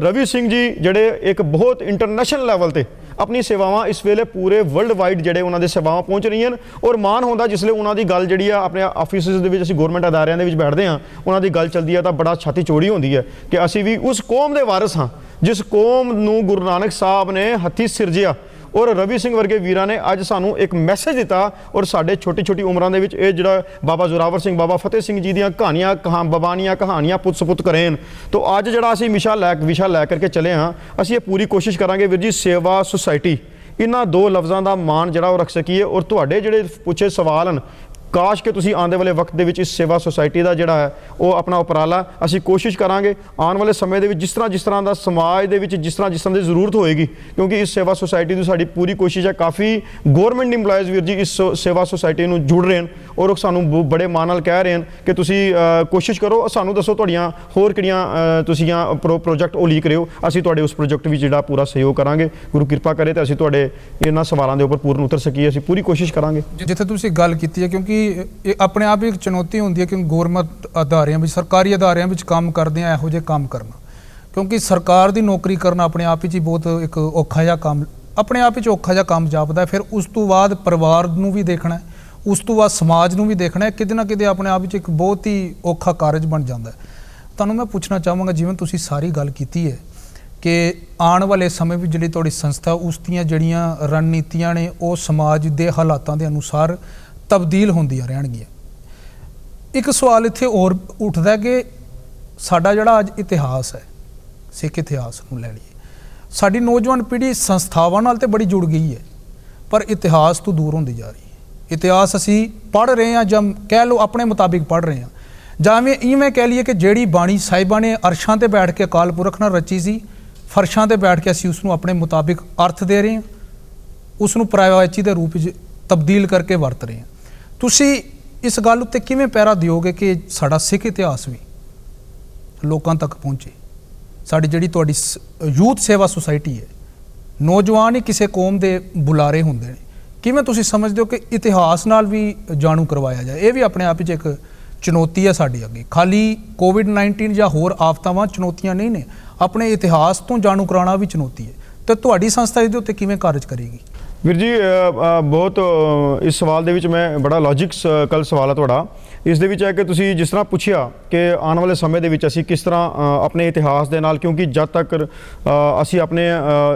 रवि सिंह जी जड़े एक बहुत इंटरनेशनल लैवल पर अपनी सेवावां इस वेले पूरे वर्ल्ड वाइड जड़े उन्होंने सेवावां पहुँच रही हैं। और मान होंदा जिसले उन्होंने गल जी अपने ऑफिस के गौरमेंट अदारियां दे विच बैठते हैं, उन्होंने गल चलती है तो बड़ा छाती चौड़ी होती है कि असी भी उस कौम के वारिस हाँ जिस कौम नूं गुरु नानक साहब ने हथी सिरजिया। और रवि सिंह वर्गे वीरां ने अज सानू एक मैसेज दिता और साढ़े छोटी छोटी उम्रां दे विच जिहड़ा बाबा जोरावर सिंह बाबा फतेह सिंह जी दीयां कहानियां बबानियां कहानियां पुत सपुत करेन। तो अज जिहड़ा असीं विशा लै करके चले हाँ, असीं ये पूरी कोशिश करांगे वीर जी सेवा सुसाइटी इन्हां 2 लफ्ज़ां दा मान जिहड़ा वो रख सकीए। और तुहाडे जिहड़े पुछे सवाल हैं, काश कि तुसीं आने वाले वक्त दे विच इस सेवा सोसाइटी का जिहड़ा है वो अपना उपराला असीं कोशिश करांगे आने वाले समय दे विच जिस तरह का समाज दे विच जिस तरह की जरूरत होएगी, क्योंकि इस सेवा सोसाइटी की साडी पूरी कोशिश है। काफ़ी गौरमेंट इंपलॉयज़ वीर जी इस सेवा सोसाइटी नूं जुड़ रहे हैं और सानू बड़े मान नाल कह रहे हैं कि तुसीं कोशिश करो, सानू दसो तुहाड़ियां होर किहड़ियां तुसीं प्रोजेक्ट वो लीक करियो, असीं तुहाडे उस प्रोजेक्ट विच जिहड़ा पूरा सहयोग करांगे। गुरु किरपा करे तो असीं तुहाडे इन्हां सवालों के उपर पूर्ण उतर सकीए, असीं पूरी कोशिश करांगे। जिथे तुसीं गल कीती है, क्योंकि ये अपने आप ही एक चुनौती होंदी है कि गौरमेंट अदारियां विच सरकारी अदारियां विच काम करदे आ इहो जिहे काम करना, क्योंकि सरकार दी नौकरी करना अपने आप ही बहुत एक औखा जिहा काम अपने आप ही औखा जिहा काम जापदा है। फिर उस तो बाद परिवार नूं भी देखना है, उस तो बाद समाज नूं भी देखना है, किते ना किते अपने आप विच एक बहुत ही औखा कारज बन जाता है। तुहानूं मैं पुछना चाहांगा, जिवें तुसीं सारी गल कीती है कि आने वाले समय में जिहड़ी तुहाडी संस्था उस दीयां जिहड़ियां रणनीतियां ने वो समाज दे हालातां दे अनुसार तब्दील होंदियां रहणगीਆਂ। एक सवाल इत्थे और उठदा है कि साडा जिहड़ा अज इतिहास है, सिख इतिहास नूं लै लईए, साडी नौजवान पीढ़ी संस्थावां नाल ते बड़ी जुड़ गई है पर इतिहास तो दूर होंदी जा रही है। इतिहास असी पढ़ रहे हैं ਜਾਂ कह लो अपने मुताबिक पढ़ रहे हैं, जावें इवें कह लीए कि जिहड़ी बाणी साहिबां ने अरशां ते बैठ के अकाल पुरख नाल रची सी, फर्शां ते बैठ के असी उसनूं अपने मुताबिक अर्थ दे रहे हैं, उसनूं पर्यायवाची दे रूप विच तब्दील करके वरत रहे हैं। तुसी इस गल उत्ते किवें पैरा दिओगे कि साडा सिख इतिहास भी लोकां तक पहुँचे? साडी जिहड़ी तुहाडी यूथ सेवा सोसाइटी है, नौजवान ही किसी कौम के बुलारे होंदे ने, किवें तुसी समझदे हो कि इतिहास नाल भी जाणू करवाया जाए? ये भी अपने आप च एक ਚੁਣੌਤੀ ਹੈ ਸਾਡੇ ਅੱਗੇ। ਖਾਲੀ ਕੋਵਿਡ-19 ਜਾਂ ਹੋਰ ਆਫਤਾਵਾਂ ਚੁਣੌਤੀਆਂ ਨਹੀਂ ਨੇ, ਆਪਣੇ ਇਤਿਹਾਸ ਤੋਂ ਜਾਣੂ ਕਰਾਉਣਾ ਵੀ ਚੁਣੌਤੀ ਹੈ। ਤੇ ਤੁਹਾਡੀ ਸੰਸਥਾ ਇਹਦੇ ਉੱਤੇ ਕਿਵੇਂ ਕਾਰਜ ਕਰੇਗੀ? ਵੀਰ ਜੀ ਬਹੁਤ ਇਸ ਸਵਾਲ ਦੇ ਵਿੱਚ ਮੈਂ ਬੜਾ ਲੌਜਿਕਲ ਸਵਾਲ ਹੈ ਤੁਹਾਡਾ। ਇਸ ਦੇ ਵਿੱਚ ਹੈ ਕਿ ਤੁਸੀਂ ਜਿਸ ਤਰ੍ਹਾਂ ਪੁੱਛਿਆ ਕਿ ਆਉਣ ਵਾਲੇ ਸਮੇਂ ਦੇ ਵਿੱਚ ਅਸੀਂ ਕਿਸ ਤਰ੍ਹਾਂ ਆਪਣੇ ਇਤਿਹਾਸ ਦੇ ਨਾਲ, ਕਿਉਂਕਿ ਜਦ ਤੱਕ ਅਸੀਂ ਆਪਣੇ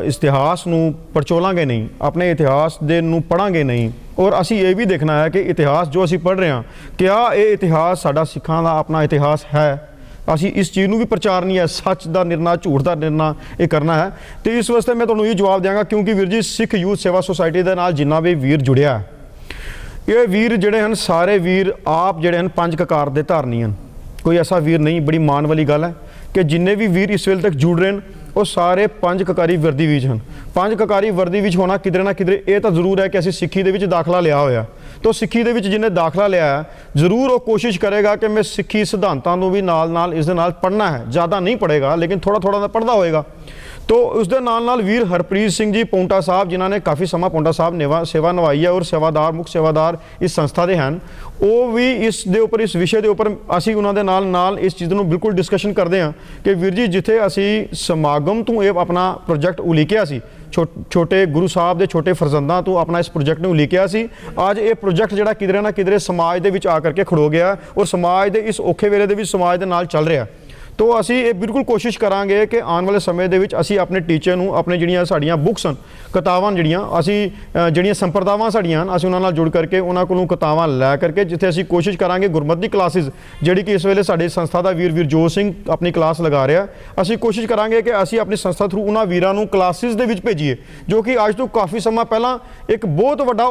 ਇਤਿਹਾਸ ਨੂੰ ਪਰਚੋਲਾਂਗੇ ਨਹੀਂ, ਆਪਣੇ ਇਤਿਹਾਸ ਦੇ ਨੂੰ ਪੜ੍ਹਾਂਗੇ ਨਹੀਂ, ਔਰ ਅਸੀਂ ਇਹ ਵੀ ਦੇਖਣਾ ਹੈ ਕਿ ਇਤਿਹਾਸ ਜੋ ਅਸੀਂ ਪੜ੍ਹ ਰਹੇ ਹਾਂ, ਕਿਆ ਇਹ ਇਤਿਹਾਸ ਸਾਡਾ ਸਿੱਖਾਂ ਦਾ ਆਪਣਾ ਇਤਿਹਾਸ ਹੈ? ਅਸੀਂ ਇਸ ਚੀਜ਼ ਨੂੰ ਵੀ ਪ੍ਰਚਾਰਨੀ ਹੈ, ਸੱਚ ਦਾ ਨਿਰਣਾ, ਝੂਠ ਦਾ ਨਿਰਣਾ ਇਹ ਕਰਨਾ ਹੈ। ਤੇ ਇਸ ਵਾਸਤੇ ਮੈਂ ਤੁਹਾਨੂੰ ਇਹ ਜਵਾਬ ਦਿਆਂਗਾ, ਕਿਉਂਕਿ ਵੀਰ ਜੀ ਸਿੱਖ ਯੂਥ ਸੇਵਾ ਸੁਸਾਇਟੀ ਦੇ ਨਾਲ ਜਿੰਨਾ ਵੀ ਵੀਰ ਜੁੜਿਆ, ਇਹ ਵੀਰ ਜਿਹੜੇ ਹਨ ਸਾਰੇ ਵੀਰ ਆਪ ਜਿਹੜੇ ਹਨ ਪੰਜ ਕਕਾਰ ਦੇ ਧਾਰਨੀ ਹਨ। ਕੋਈ ਐਸਾ ਵੀਰ ਨਹੀਂ, ਬੜੀ ਮਾਣ ਵਾਲੀ ਗੱਲ ਹੈ ਕਿ ਜਿੰਨੇ ਵੀ ਵੀਰ ਇਸ ਵੇਲੇ ਤੱਕ ਜੁੜ ਰਹੇ ਹਨ ਉਹ ਸਾਰੇ ਪੰਜ ਕਕਾਰੀ ਵਰਦੀ ਵਿੱਚ ਹਨ। ਪੰਜ ਕਕਾਰੀ ਵਰਦੀ ਵਿੱਚ ਹੋਣਾ ਕਿਧਰੇ ਨਾ ਕਿਧਰੇ ਇਹ ਤਾਂ ਜ਼ਰੂਰ ਹੈ ਕਿ ਅਸੀਂ ਸਿੱਖੀ ਦੇ ਵਿੱਚ ਦਾਖਲਾ ਲਿਆ ਹੋਇਆ, ਤਾਂ ਸਿੱਖੀ ਦੇ ਵਿੱਚ ਜਿਹਨੇ ਦਾਖਲਾ ਲਿਆ ਹੈ ਜ਼ਰੂਰ ਉਹ ਕੋਸ਼ਿਸ਼ ਕਰੇਗਾ ਕਿ ਮੈਂ ਸਿੱਖੀ ਸਿਧਾਂਤਾਂ ਨੂੰ ਵੀ ਨਾਲ ਇਸ ਦੇ ਨਾਲ ਪੜ੍ਹਨਾ ਹੈ। ਜ਼ਿਆਦਾ ਨਹੀਂ ਪੜ੍ਹੇਗਾ ਲੇਕਿਨ ਥੋੜਾ ਦਾ ਪੜ੍ਹਦਾ ਹੋਏਗਾ। तो उसके नाल वीर हरप्रीत सिंह जी पौंटा साहब जिन्होंने काफ़ी समा पौंटा साहब सेवा निभाई है और सेवादार मुख्य सेवादार इस संस्था के हैं, वो भी इस दे उपर इस विषय के उपर असी उन्होंने नाल इस चीज़ को बिल्कुल डिस्कशन करते हैं कि वीर जी जिथे असी समागम तो ये अपना प्रोजेक्ट उलीकिया सी, छोटे गुरु साहब के छोटे फरजंदा तो अपना इस प्रोजेक्ट ने उलीकिया सी, अज ये प्रोजेक्ट जिहड़ा किधरे ना किधरे समाज के विच आकर के खड़ो गया और समाज के इस औखे वेले दे विच समाज के नाल चल रहा। तो असी ये बिल्कुल कोशिश करांगे कि आने वाले समय दे विच असी अपने टीचर नूं अपने जिहड़ियां साडीआं बुक्स हन किताबां जिहड़ियां असी जिहड़ियां संप्रदावां साडीआं असी उन्हां नाल जुड़ करके उन्हां कोलों किताबां लै करके जिथे असी कोशिश करांगे गुरमत दी क्लासिस जिहड़ी कि इस वेले साडी संस्था दा वीर जोत सिंह अपनी क्लास लगा रहा, असी कोशिश करांगे कि असी अपनी संस्था थ्रू उन्हां वीरां नूं क्लासिस दे विच भेजीए जो कि अज तो काफ़ी समा पहलां एक बहुत वड्डा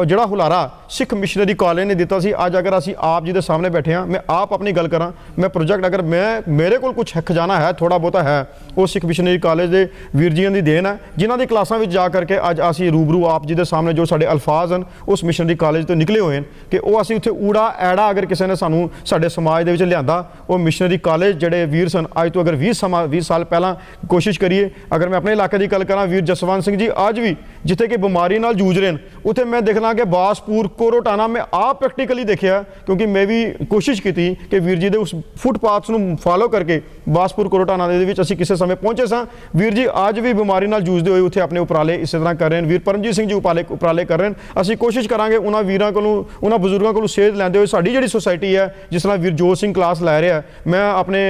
जिहड़ा हुलारा सिख मिशनरी कॉलेज ने दिता सी। अज अगर असी आप जी दे सामने बैठे हाँ, मैं आप अपनी गल करां, मैं प्रोजेक्ट अगर मेरे को कुछ खजाना है थोड़ा बहुता है वो सिख मिशनरी कॉलेज के वीर जी की देन है, जिन्हों की क्लासा में जा करके अज असी रूबरू आप जी के सामने जो साढ़े अल्फाज हैं उस मिशनरी कॉलेज तो निकले हुए हैं कि वो असी उत्थे ऊड़ा ऐड़ा अगर किसी ने सानू साढ़े समाज के लिया वो मिशनरी कॉलेज जोड़े वीर सन अज तो अगर 20 साल पहला कोशिश करिए। अगर मैं अपने इलाके की गल करा, वीर जसवंत सिंह जी अज भी जिथे कि बीमारी नाल जूझ रहे हैं, उत्थे मैं देखना कि बासपुर कोरोटाना मैं आप प्रैक्टिकली देखा, क्योंकि मैं भी कोशिश की थी कि वीर जी के उस फुटपाथ्स नूं फॉलो करके बासपुर कोरोटाना दे विच असीं किसी समय पहुंचे सां। वीर जी अज भी बीमारी नाल जूझते हुए उत्थे अपने उपराले इस तरह कर रहे हैं। वीर परमजीत सिंह जी उपराले कर रहे हैं। असीं कोशिश करांगे उन्हां वीरां कोलों उन्हां बजुर्गों कोलों सेध लैंदे हुए साडी जिहड़ी सोसाइटी है, जिस तरह वीर जोत सिंह क्लास लै रहा है, मैं अपने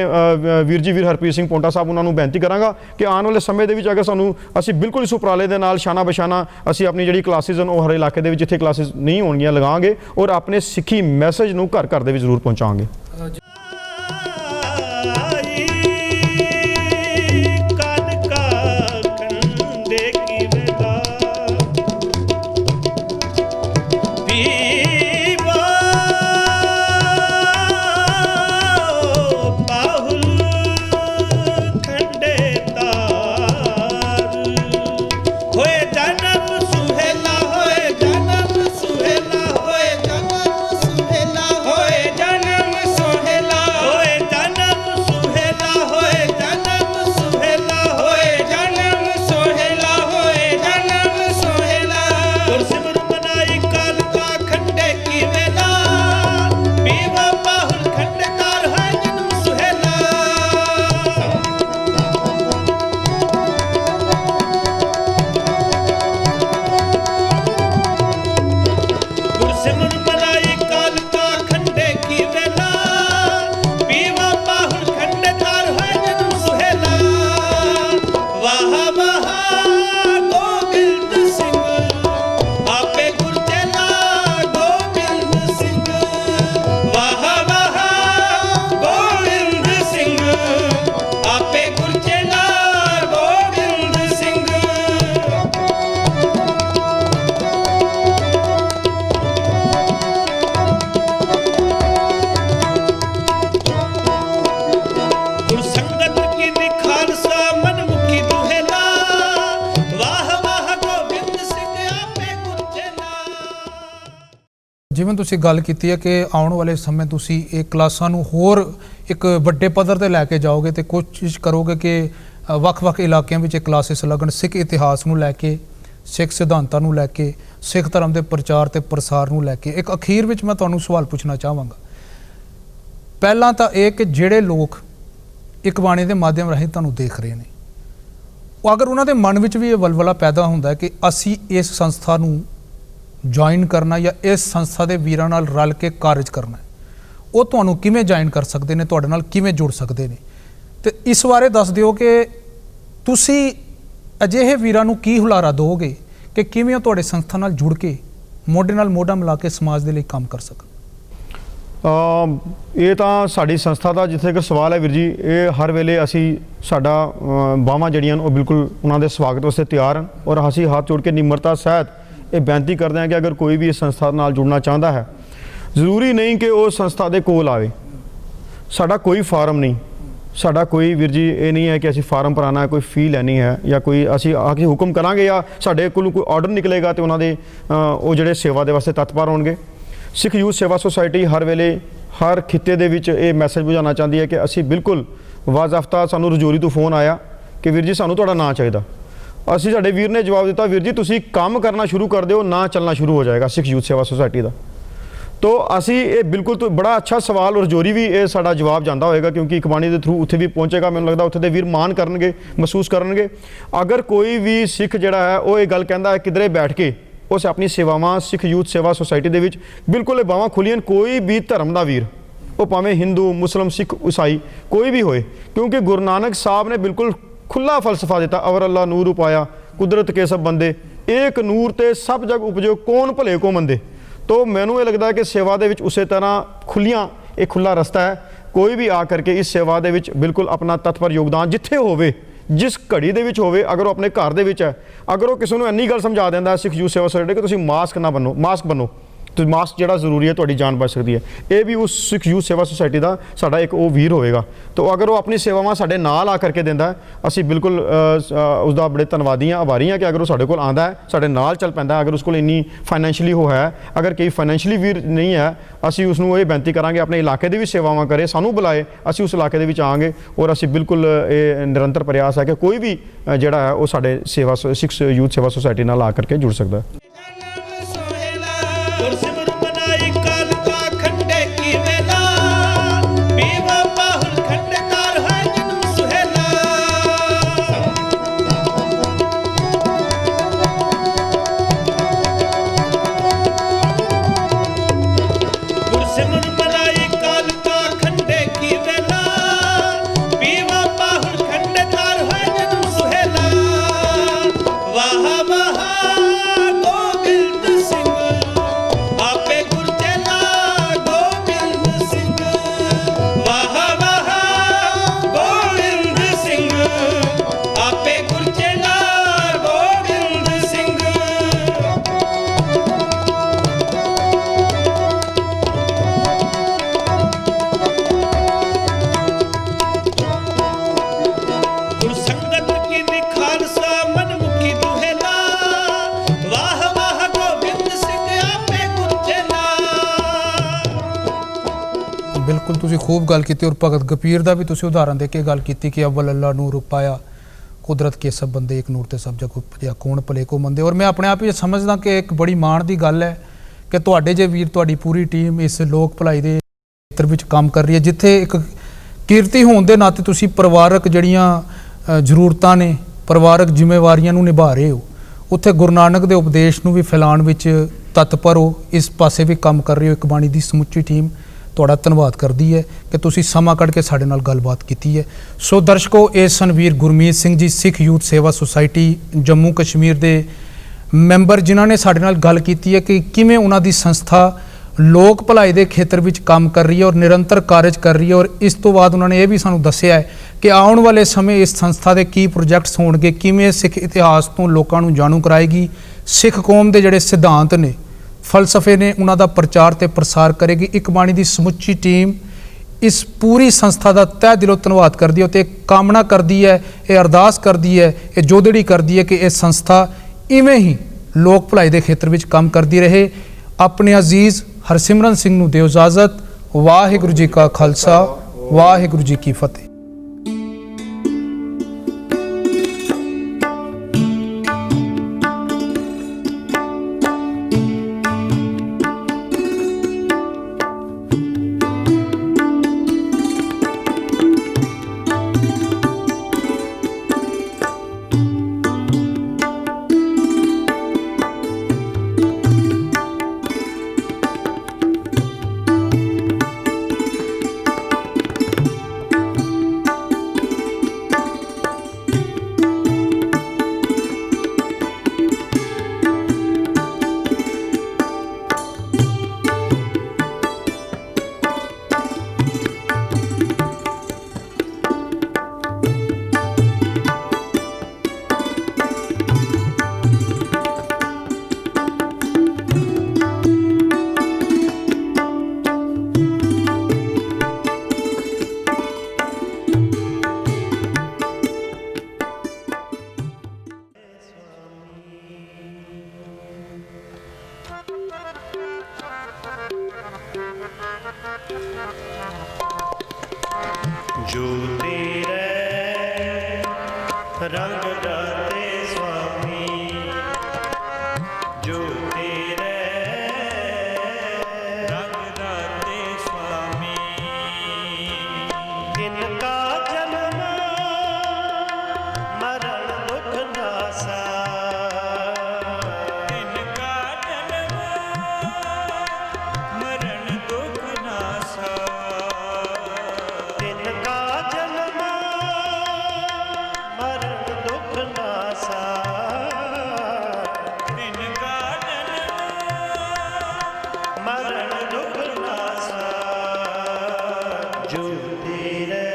वीर जी वीर हरप्रीत सिंह पौंटा साहब उन्होंने बेनती करांगा कि आने वाले समय दे विच अगर सानूं असीं बिल्कुल इस उपराले दे नाल शाना बशाना असीं अपनी जिहड़ी क्लासिस हैं हर इलाके दे विच जिथे क्लासिस नहीं होणगीआं लगांगे और अपने सिक्खी मैसेज नूं घर घर दे विच जरूर पहुंचांगे। ਜਿਵੇਂ ਤੁਸੀਂ ਗੱਲ ਕੀਤੀ ਹੈ ਕਿ ਆਉਣ ਵਾਲੇ ਸਮੇਂ ਤੁਸੀਂ ਇਹ ਕਲਾਸਾਂ ਨੂੰ ਹੋਰ ਇੱਕ ਵੱਡੇ ਪੱਧਰ ਤੇ ਲੈ ਕੇ ਜਾਓਗੇ ਤੇ ਕੋਸ਼ਿਸ਼ ਕਰੋਗੇ ਕਿ ਵੱਖ-ਵੱਖ ਇਲਾਕਿਆਂ ਵਿੱਚ ਇਹ ਕਲਾਸਿਸ ਲੱਗਣ, ਸਿੱਖ ਇਤਿਹਾਸ ਨੂੰ ਲੈ ਕੇ, ਸਿੱਖ ਸਿਧਾਂਤਾਂ ਨੂੰ ਲੈ ਕੇ, ਸਿੱਖ ਧਰਮ ਦੇ ਪ੍ਰਚਾਰ ਤੇ ਪ੍ਰਸਾਰ ਨੂੰ ਲੈ ਕੇ। ਇੱਕ ਅਖੀਰ ਵਿੱਚ ਮੈਂ ਤੁਹਾਨੂੰ ਸਵਾਲ ਪੁੱਛਣਾ ਚਾਹਾਂਗਾ ਪਹਿਲਾਂ ਤਾਂ ਇਹ ਕਿ ਜਿਹੜੇ ਲੋਕ ਇੱਕ ਬਾਣੀ ਦੇ ਮਾਧਿਅਮ ਰਾਹੀਂ ਤੁਹਾਨੂੰ ਦੇਖ ਰਹੇ ਨੇ, ਉਹ ਅਗਰ ਉਹਨਾਂ ਦੇ ਮਨ ਵਿੱਚ ਵੀ ਇਹ ਵਲਵਲਾ ਪੈਦਾ ਹੁੰਦਾ ਹੈ ਕਿ ਅਸੀਂ ਇਸ ਸੰਸਥਾ ਨੂੰ ਜੁਆਇਨ ਕਰਨਾ ਜਾਂ ਇਸ ਸੰਸਥਾ ਦੇ ਵੀਰਾਂ ਨਾਲ ਰਲ ਕੇ ਕਾਰਜ ਕਰਨਾ, ਉਹ ਤੁਹਾਨੂੰ ਕਿਵੇਂ ਜੁਆਇਨ ਕਰ ਸਕਦੇ ਨੇ, ਤੁਹਾਡੇ ਨਾਲ ਕਿਵੇਂ ਜੁੜ ਸਕਦੇ ਨੇ? ਤੇ ਇਸ ਬਾਰੇ ਦੱਸ ਦਿਓ ਕਿ ਤੁਸੀਂ ਅਜਿਹੇ ਵੀਰਾਂ ਨੂੰ ਕੀ ਹੁਲਾਰਾ ਦਿਓਗੇ ਕਿ ਕਿਵੇਂ ਉਹ ਤੁਹਾਡੇ ਸੰਸਥਾ ਨਾਲ ਜੁੜ ਕੇ ਮੋਢੇ ਨਾਲ ਮੋਢਾ ਮਿਲਾ ਕੇ ਸਮਾਜ ਦੇ ਲਈ ਕੰਮ ਕਰ ਸਕਣ? ਇਹ ਤਾਂ ਸਾਡੀ ਸੰਸਥਾ ਦਾ ਜਿੱਥੇ ਕਿ ਸਵਾਲ ਹੈ ਵੀਰ ਜੀ, ਇਹ ਹਰ ਵੇਲੇ ਅਸੀਂ ਸਾਡਾ ਬਾਹਾਂ ਜਿਹੜੀਆਂ ਉਹ ਬਿਲਕੁਲ ਉਹਨਾਂ ਦੇ ਸਵਾਗਤ ਵਾਸਤੇ ਤਿਆਰ ਹਨ ਔਰ ਅਸੀਂ ਹੱਥ ਜੋੜ ਕੇ ਨਿਮਰਤਾ ਸਹਿਤ ਇਹ ਬੇਨਤੀ ਕਰਦੇ ਹਾਂ ਕਿ ਅਗਰ ਕੋਈ ਵੀ ਇਸ ਸੰਸਥਾ ਨਾਲ ਜੁੜਨਾ ਚਾਹੁੰਦਾ ਹੈ, ਜ਼ਰੂਰੀ ਨਹੀਂ ਕਿ ਉਹ ਸੰਸਥਾ ਦੇ ਕੋਲ ਆਵੇ। ਸਾਡਾ ਕੋਈ ਫਾਰਮ ਨਹੀਂ, ਸਾਡਾ ਕੋਈ ਵੀਰ ਜੀ ਇਹ ਨਹੀਂ ਹੈ ਕਿ ਅਸੀਂ ਫਾਰਮ ਭਰਾਣਾ ਹੈ, ਕੋਈ ਫੀ ਲੈਣੀ ਹੈ ਜਾਂ ਕੋਈ ਅਸੀਂ ਆ ਕੇ ਹੁਕਮ ਕਰਾਂਗੇ ਜਾਂ ਸਾਡੇ ਕੋਲ ਕੋਈ ਆਰਡਰ ਨਿਕਲੇਗਾ ਤੇ ਉਹਨਾਂ ਦੇ ਉਹ ਜਿਹੜੇ ਸੇਵਾ ਦੇ ਵਾਸਤੇ ਤਤਪਰ ਹੋਣਗੇ। ਸਿੱਖ ਯੂਥ ਸੇਵਾ ਸੁਸਾਇਟੀ ਹਰ ਵੇਲੇ ਹਰ ਖਿੱਤੇ ਦੇ ਵਿੱਚ ਇਹ ਮੈਸੇਜ ਪਹੁੰਚਾਉਣਾ ਚਾਹੁੰਦੀ ਹੈ ਕਿ ਅਸੀਂ ਬਿਲਕੁਲ ਵਾਜ਼ਫਤਾ, ਸਾਨੂੰ ਰਜੌਰੀ ਤੋਂ ਫੋਨ ਆਇਆ ਕਿ ਵੀਰ ਜੀ ਸਾਨੂੰ ਤੁਹਾਡਾ ਨਾਂ ਚਾਹੀਦਾ। ਅਸੀਂ ਸਾਡੇ ਵੀਰ ਨੇ ਜਵਾਬ ਦਿੱਤਾ, ਵੀਰ ਜੀ ਤੁਸੀਂ ਕੰਮ ਕਰਨਾ ਸ਼ੁਰੂ ਕਰ ਦਿਓ, ਨਾਂ ਚੱਲਣਾ ਸ਼ੁਰੂ ਹੋ ਜਾਏਗਾ ਸਿੱਖ ਯੂਥ ਸੇਵਾ ਸੁਸਾਇਟੀ ਦਾ। ਤੋ ਅਸੀਂ ਇਹ ਬਿਲਕੁਲ ਤੋਂ ਬੜਾ ਅੱਛਾ ਸਵਾਲ ਔਰ ਰਜੌਰੀ ਵੀ ਇਹ ਸਾਡਾ ਜਵਾਬ ਜਾਂਦਾ ਹੋਏਗਾ ਕਿਉਂਕਿ ਇੱਕ ਬਾਣੀ ਦੇ ਥਰੂ ਉੱਥੇ ਵੀ ਪਹੁੰਚੇਗਾ। ਮੈਨੂੰ ਲੱਗਦਾ ਉੱਥੇ ਦੇ ਵੀਰ ਮਾਣ ਕਰਨਗੇ, ਮਹਿਸੂਸ ਕਰਨਗੇ। ਅਗਰ ਕੋਈ ਵੀ ਸਿੱਖ ਜਿਹੜਾ ਹੈ ਉਹ ਇਹ ਗੱਲ ਕਹਿੰਦਾ ਹੈ ਕਿਧਰੇ ਬੈਠ ਕੇ ਉਸ ਆਪਣੀ ਸੇਵਾਵਾਂ ਸਿੱਖ ਯੂਥ ਸੇਵਾ ਸੁਸਾਇਟੀ ਦੇ ਵਿੱਚ ਬਿਲਕੁਲ ਇਹ ਬਾਹਾਂ ਖੁੱਲੀਆਂ, ਕੋਈ ਵੀ ਧਰਮ ਦਾ ਵੀਰ, ਉਹ ਭਾਵੇਂ ਹਿੰਦੂ, ਮੁਸਲਿਮ, ਸਿੱਖ, ਈਸਾਈ ਕੋਈ ਵੀ ਹੋਏ, ਕਿਉਂਕਿ ਗੁਰੂ ਨਾਨਕ ਸਾਹਿਬ ਨੇ ਬਿਲਕੁਲ ਖੁੱਲਾ ਫਲਸਫਾ ਦਿੱਤਾ, ਅਵਰ ਅੱਲਾ ਨੂਰ ਉਪਾਇਆ ਕੁਦਰਤ ਕੇ ਸਭ ਬੰਦੇ, ਏਕ ਨੂਰ ਤੇ ਸਭ ਜਗ ਉਪਜੋ ਕੌਣ ਭਲੇ ਕੋ ਮੰਦੇ। ਤੋ ਮੈਨੂੰ ਇਹ ਲੱਗਦਾ ਹੈ ਕਿ ਸੇਵਾ ਦੇ ਵਿੱਚ ਉਸੇ ਤਰ੍ਹਾਂ ਖੁੱਲੀਆਂ ਇਹ ਖੁੱਲਾ ਰਸਤਾ ਹੈ, ਕੋਈ ਵੀ ਆ ਕਰਕੇ ਇਸ ਸੇਵਾ ਦੇ ਵਿੱਚ ਬਿਲਕੁਲ ਆਪਣਾ ਤਤਪਰ ਯੋਗਦਾਨ ਜਿੱਥੇ ਹੋਵੇ, ਜਿਸ ਘੜੀ ਦੇ ਵਿੱਚ ਹੋਵੇ। ਅਗਰ ਉਹ ਆਪਣੇ ਘਰ ਦੇ ਵਿੱਚ ਹੈ, ਅਗਰ ਉਹ ਕਿਸੇ ਨੂੰ ਇੰਨੀ ਗੱਲ ਸਮਝਾ ਦਿੰਦਾ ਸਿੱਖ ਯੂਥ ਸੇਵਾ ਸੁਸਾਇਟੀ ਕਿ ਤੁਸੀਂ ਮਾਸਕ ਨਾ ਬਣੋ, ਮਾਸਕ ਬਣੋ, ਤੇ ਮਾਸਕ ਜਿਹੜਾ ਜ਼ਰੂਰੀ ਹੈ, ਤੁਹਾਡੀ ਜਾਨ ਬਚ ਸਕਦੀ ਹੈ, ਇਹ ਵੀ ਉਸ ਸਿੱਖ ਯੂਥ ਸੇਵਾ ਸੁਸਾਇਟੀ ਦਾ ਸਾਡਾ ਇੱਕ ਉਹ ਵੀਰ ਹੋਵੇਗਾ। ਤਾਂ ਅਗਰ ਉਹ ਆਪਣੀ ਸੇਵਾਵਾਂ ਸਾਡੇ ਨਾਲ ਆ ਕਰਕੇ ਦਿੰਦਾ, ਅਸੀਂ ਬਿਲਕੁਲ ਉਸ ਦਾ ਬੜੇ ਧੰਨਵਾਦੀ ਹਾਂ, ਆਭਾਰੀ ਹਾਂ ਕਿ ਅਗਰ ਉਹ ਸਾਡੇ ਕੋਲ ਆਉਂਦਾ ਹੈ, ਸਾਡੇ ਨਾਲ ਚੱਲ ਪੈਂਦਾ। ਅਗਰ ਉਸ ਕੋਲ ਇੰਨੀ ਫਾਈਨੈਂਸ਼ੀਅਲੀ ਉਹ ਹੈ, ਅਗਰ ਕਈ ਫਾਈਨੈਂਸ਼ੀਅਲੀ ਵੀਰ ਨਹੀਂ ਹੈ, ਅਸੀਂ ਉਸ ਨੂੰ ਇਹ ਬੇਨਤੀ ਕਰਾਂਗੇ ਆਪਣੇ ਇਲਾਕੇ ਦੀ ਵੀ ਸੇਵਾਵਾਂ ਕਰੇ, ਸਾਨੂੰ ਬੁਲਾਏ, ਅਸੀਂ ਉਸ ਇਲਾਕੇ ਦੇ ਵਿੱਚ ਆਵਾਂਗੇ ਔਰ ਅਸੀਂ ਬਿਲਕੁਲ ਇਹ ਨਿਰੰਤਰ ਪ੍ਰਯਾਸ ਹੈ ਕਿ ਕੋਈ ਵੀ ਜਿਹੜਾ ਹੈ ਉਹ ਸਾਡੇ ਸੇਵਾ ਸਿੱਖ ਯੂਥ ਸੇਵਾ ਸੁਸਾਇਟੀ ਨਾਲ ਆ ਕਰਕੇ ਜੁੜ ਸਕਦਾ ਹੈ। ਬਿਲਕੁਲ ਤੁਸੀਂ ਖੂਬ ਗੱਲ ਕੀਤੀ ਔਰ ਭਗਤ ਕਬੀਰ ਦਾ ਵੀ ਤੁਸੀਂ ਉਦਾਹਰਨ ਦੇ ਕੇ ਗੱਲ ਕੀਤੀ ਕਿ ਅਵਲ ਅੱਲਾ ਨੂਰ ਉਪਾਇਆ ਕੁਦਰਤ ਕੇ ਸਭ ਬੰਦੇ, ਇੱਕ ਨੂਰ ਤੇ ਸਭ ਜਗ ਉਪਜਿਆ ਕੌਣ ਭਲੇ ਕੋ ਮੰਦੇ। ਔਰ ਮੈਂ ਆਪਣੇ ਆਪ ਹੀ ਸਮਝਦਾ ਕਿ ਇੱਕ ਬੜੀ ਮਾਣ ਦੀ ਗੱਲ ਹੈ ਕਿ ਤੁਹਾਡੇ ਜੇ ਵੀਰ, ਤੁਹਾਡੀ ਪੂਰੀ ਟੀਮ ਇਸ ਲੋਕ ਭਲਾਈ ਦੇ ਖੇਤਰ ਵਿੱਚ ਕੰਮ ਕਰ ਰਹੀ ਹੈ, ਜਿੱਥੇ ਇੱਕ ਕੀਰਤੀ ਹੋਣ ਦੇ ਨਾਤੇ ਤੁਸੀਂ ਪਰਿਵਾਰਕ ਜਿਹੜੀਆਂ ਜ਼ਰੂਰਤਾਂ ਨੇ, ਪਰਿਵਾਰਕ ਜ਼ਿੰਮੇਵਾਰੀਆਂ ਨੂੰ ਨਿਭਾ ਰਹੇ ਹੋ, ਉੱਥੇ ਗੁਰੂ ਨਾਨਕ ਦੇ ਉਪਦੇਸ਼ ਨੂੰ ਵੀ ਫੈਲਾਉਣ ਵਿੱਚ ਤਤਪਰ ਹੋ, ਇਸ ਪਾਸੇ ਵੀ ਕੰਮ ਕਰ ਰਹੇ ਹੋ। ਇੱਕ ਬਾਣੀ ਦੀ ਸਮੁੱਚੀ ਟੀਮ ਤੁਹਾਡਾ ਧੰਨਵਾਦ ਕਰਦੀ ਹੈ ਕਿ ਤੁਸੀਂ ਸਮਾਂ ਕੱਢ ਕੇ ਸਾਡੇ ਨਾਲ ਗੱਲਬਾਤ ਕੀਤੀ ਹੈ। ਸੋ ਦਰਸ਼ਕੋ, ਇਹ ਸਨ ਵੀਰ ਗੁਰਮੀਤ ਸਿੰਘ ਜੀ, ਸਿੱਖ ਯੂਥ ਸੇਵਾ ਸੁਸਾਇਟੀ ਜੰਮੂ ਕਸ਼ਮੀਰ ਦੇ ਮੈਂਬਰ, ਜਿਨ੍ਹਾਂ ਨੇ ਸਾਡੇ ਨਾਲ ਗੱਲ ਕੀਤੀ ਹੈ ਕਿ ਕਿਵੇਂ ਉਹਨਾਂ ਦੀ ਸੰਸਥਾ ਲੋਕ ਭਲਾਈ ਦੇ ਖੇਤਰ ਵਿੱਚ ਕੰਮ ਕਰ ਰਹੀ ਹੈ ਔਰ ਨਿਰੰਤਰ ਕਾਰਜ ਕਰ ਰਹੀ ਹੈ। ਔਰ ਇਸ ਤੋਂ ਬਾਅਦ ਉਹਨਾਂ ਨੇ ਇਹ ਵੀ ਸਾਨੂੰ ਦੱਸਿਆ ਹੈ ਕਿ ਆਉਣ ਵਾਲੇ ਸਮੇਂ ਇਸ ਸੰਸਥਾ ਦੇ ਕੀ ਪ੍ਰੋਜੈਕਟਸ ਹੋਣਗੇ, ਕਿਵੇਂ ਸਿੱਖ ਇਤਿਹਾਸ ਤੋਂ ਲੋਕਾਂ ਨੂੰ ਜਾਣੂ ਕਰਾਏਗੀ, ਸਿੱਖ ਕੌਮ ਦੇ ਜਿਹੜੇ ਸਿਧਾਂਤ ਨੇ, ਫਲਸਫੇ ਨੇ, ਉਹਨਾਂ ਦਾ ਪ੍ਰਚਾਰ ਤੇ ਪ੍ਰਸਾਰ ਕਰੇਗੀ। ਇੱਕ ਬਾਣੀ ਦੀ ਸਮੁੱਚੀ ਟੀਮ ਇਸ ਪੂਰੀ ਸੰਸਥਾ ਦਾ ਤਹਿ ਦਿਲੋਂ ਧੰਨਵਾਦ ਕਰਦੀ ਹੈ ਤੇ ਕਾਮਨਾ ਕਰਦੀ ਹੈ, ਇਹ ਅਰਦਾਸ ਕਰਦੀ ਹੈ, ਇਹ ਜੋਦੜੀ ਕਰਦੀ ਹੈ ਕਿ ਇਹ ਸੰਸਥਾ ਇਵੇਂ ਹੀ ਲੋਕ ਭਲਾਈ ਦੇ ਖੇਤਰ ਵਿੱਚ ਕੰਮ ਕਰਦੀ ਰਹੇ। ਆਪਣੇ ਅਜ਼ੀਜ਼ ਹਰਸਿਮਰਨ ਸਿੰਘ ਨੂੰ ਦਿਓ ਇਜਾਜ਼ਤ। ਵਾਹਿਗੁਰੂ ਜੀ ਕਾ ਖਾਲਸਾ, ਵਾਹਿਗੁਰੂ ਜੀ ਕੀ ਫਤਿਹ। जो तेरे रंग दाते स्वामी, जो तेरे रंग दाते स्वामी। तिनका जन्म मरण दुख नासा, तिनका जन्म मरण दुख नासा। तिनका जन्म मरण दुख नासा, तिनका जन्म मरण दुख नासा। जो तेरे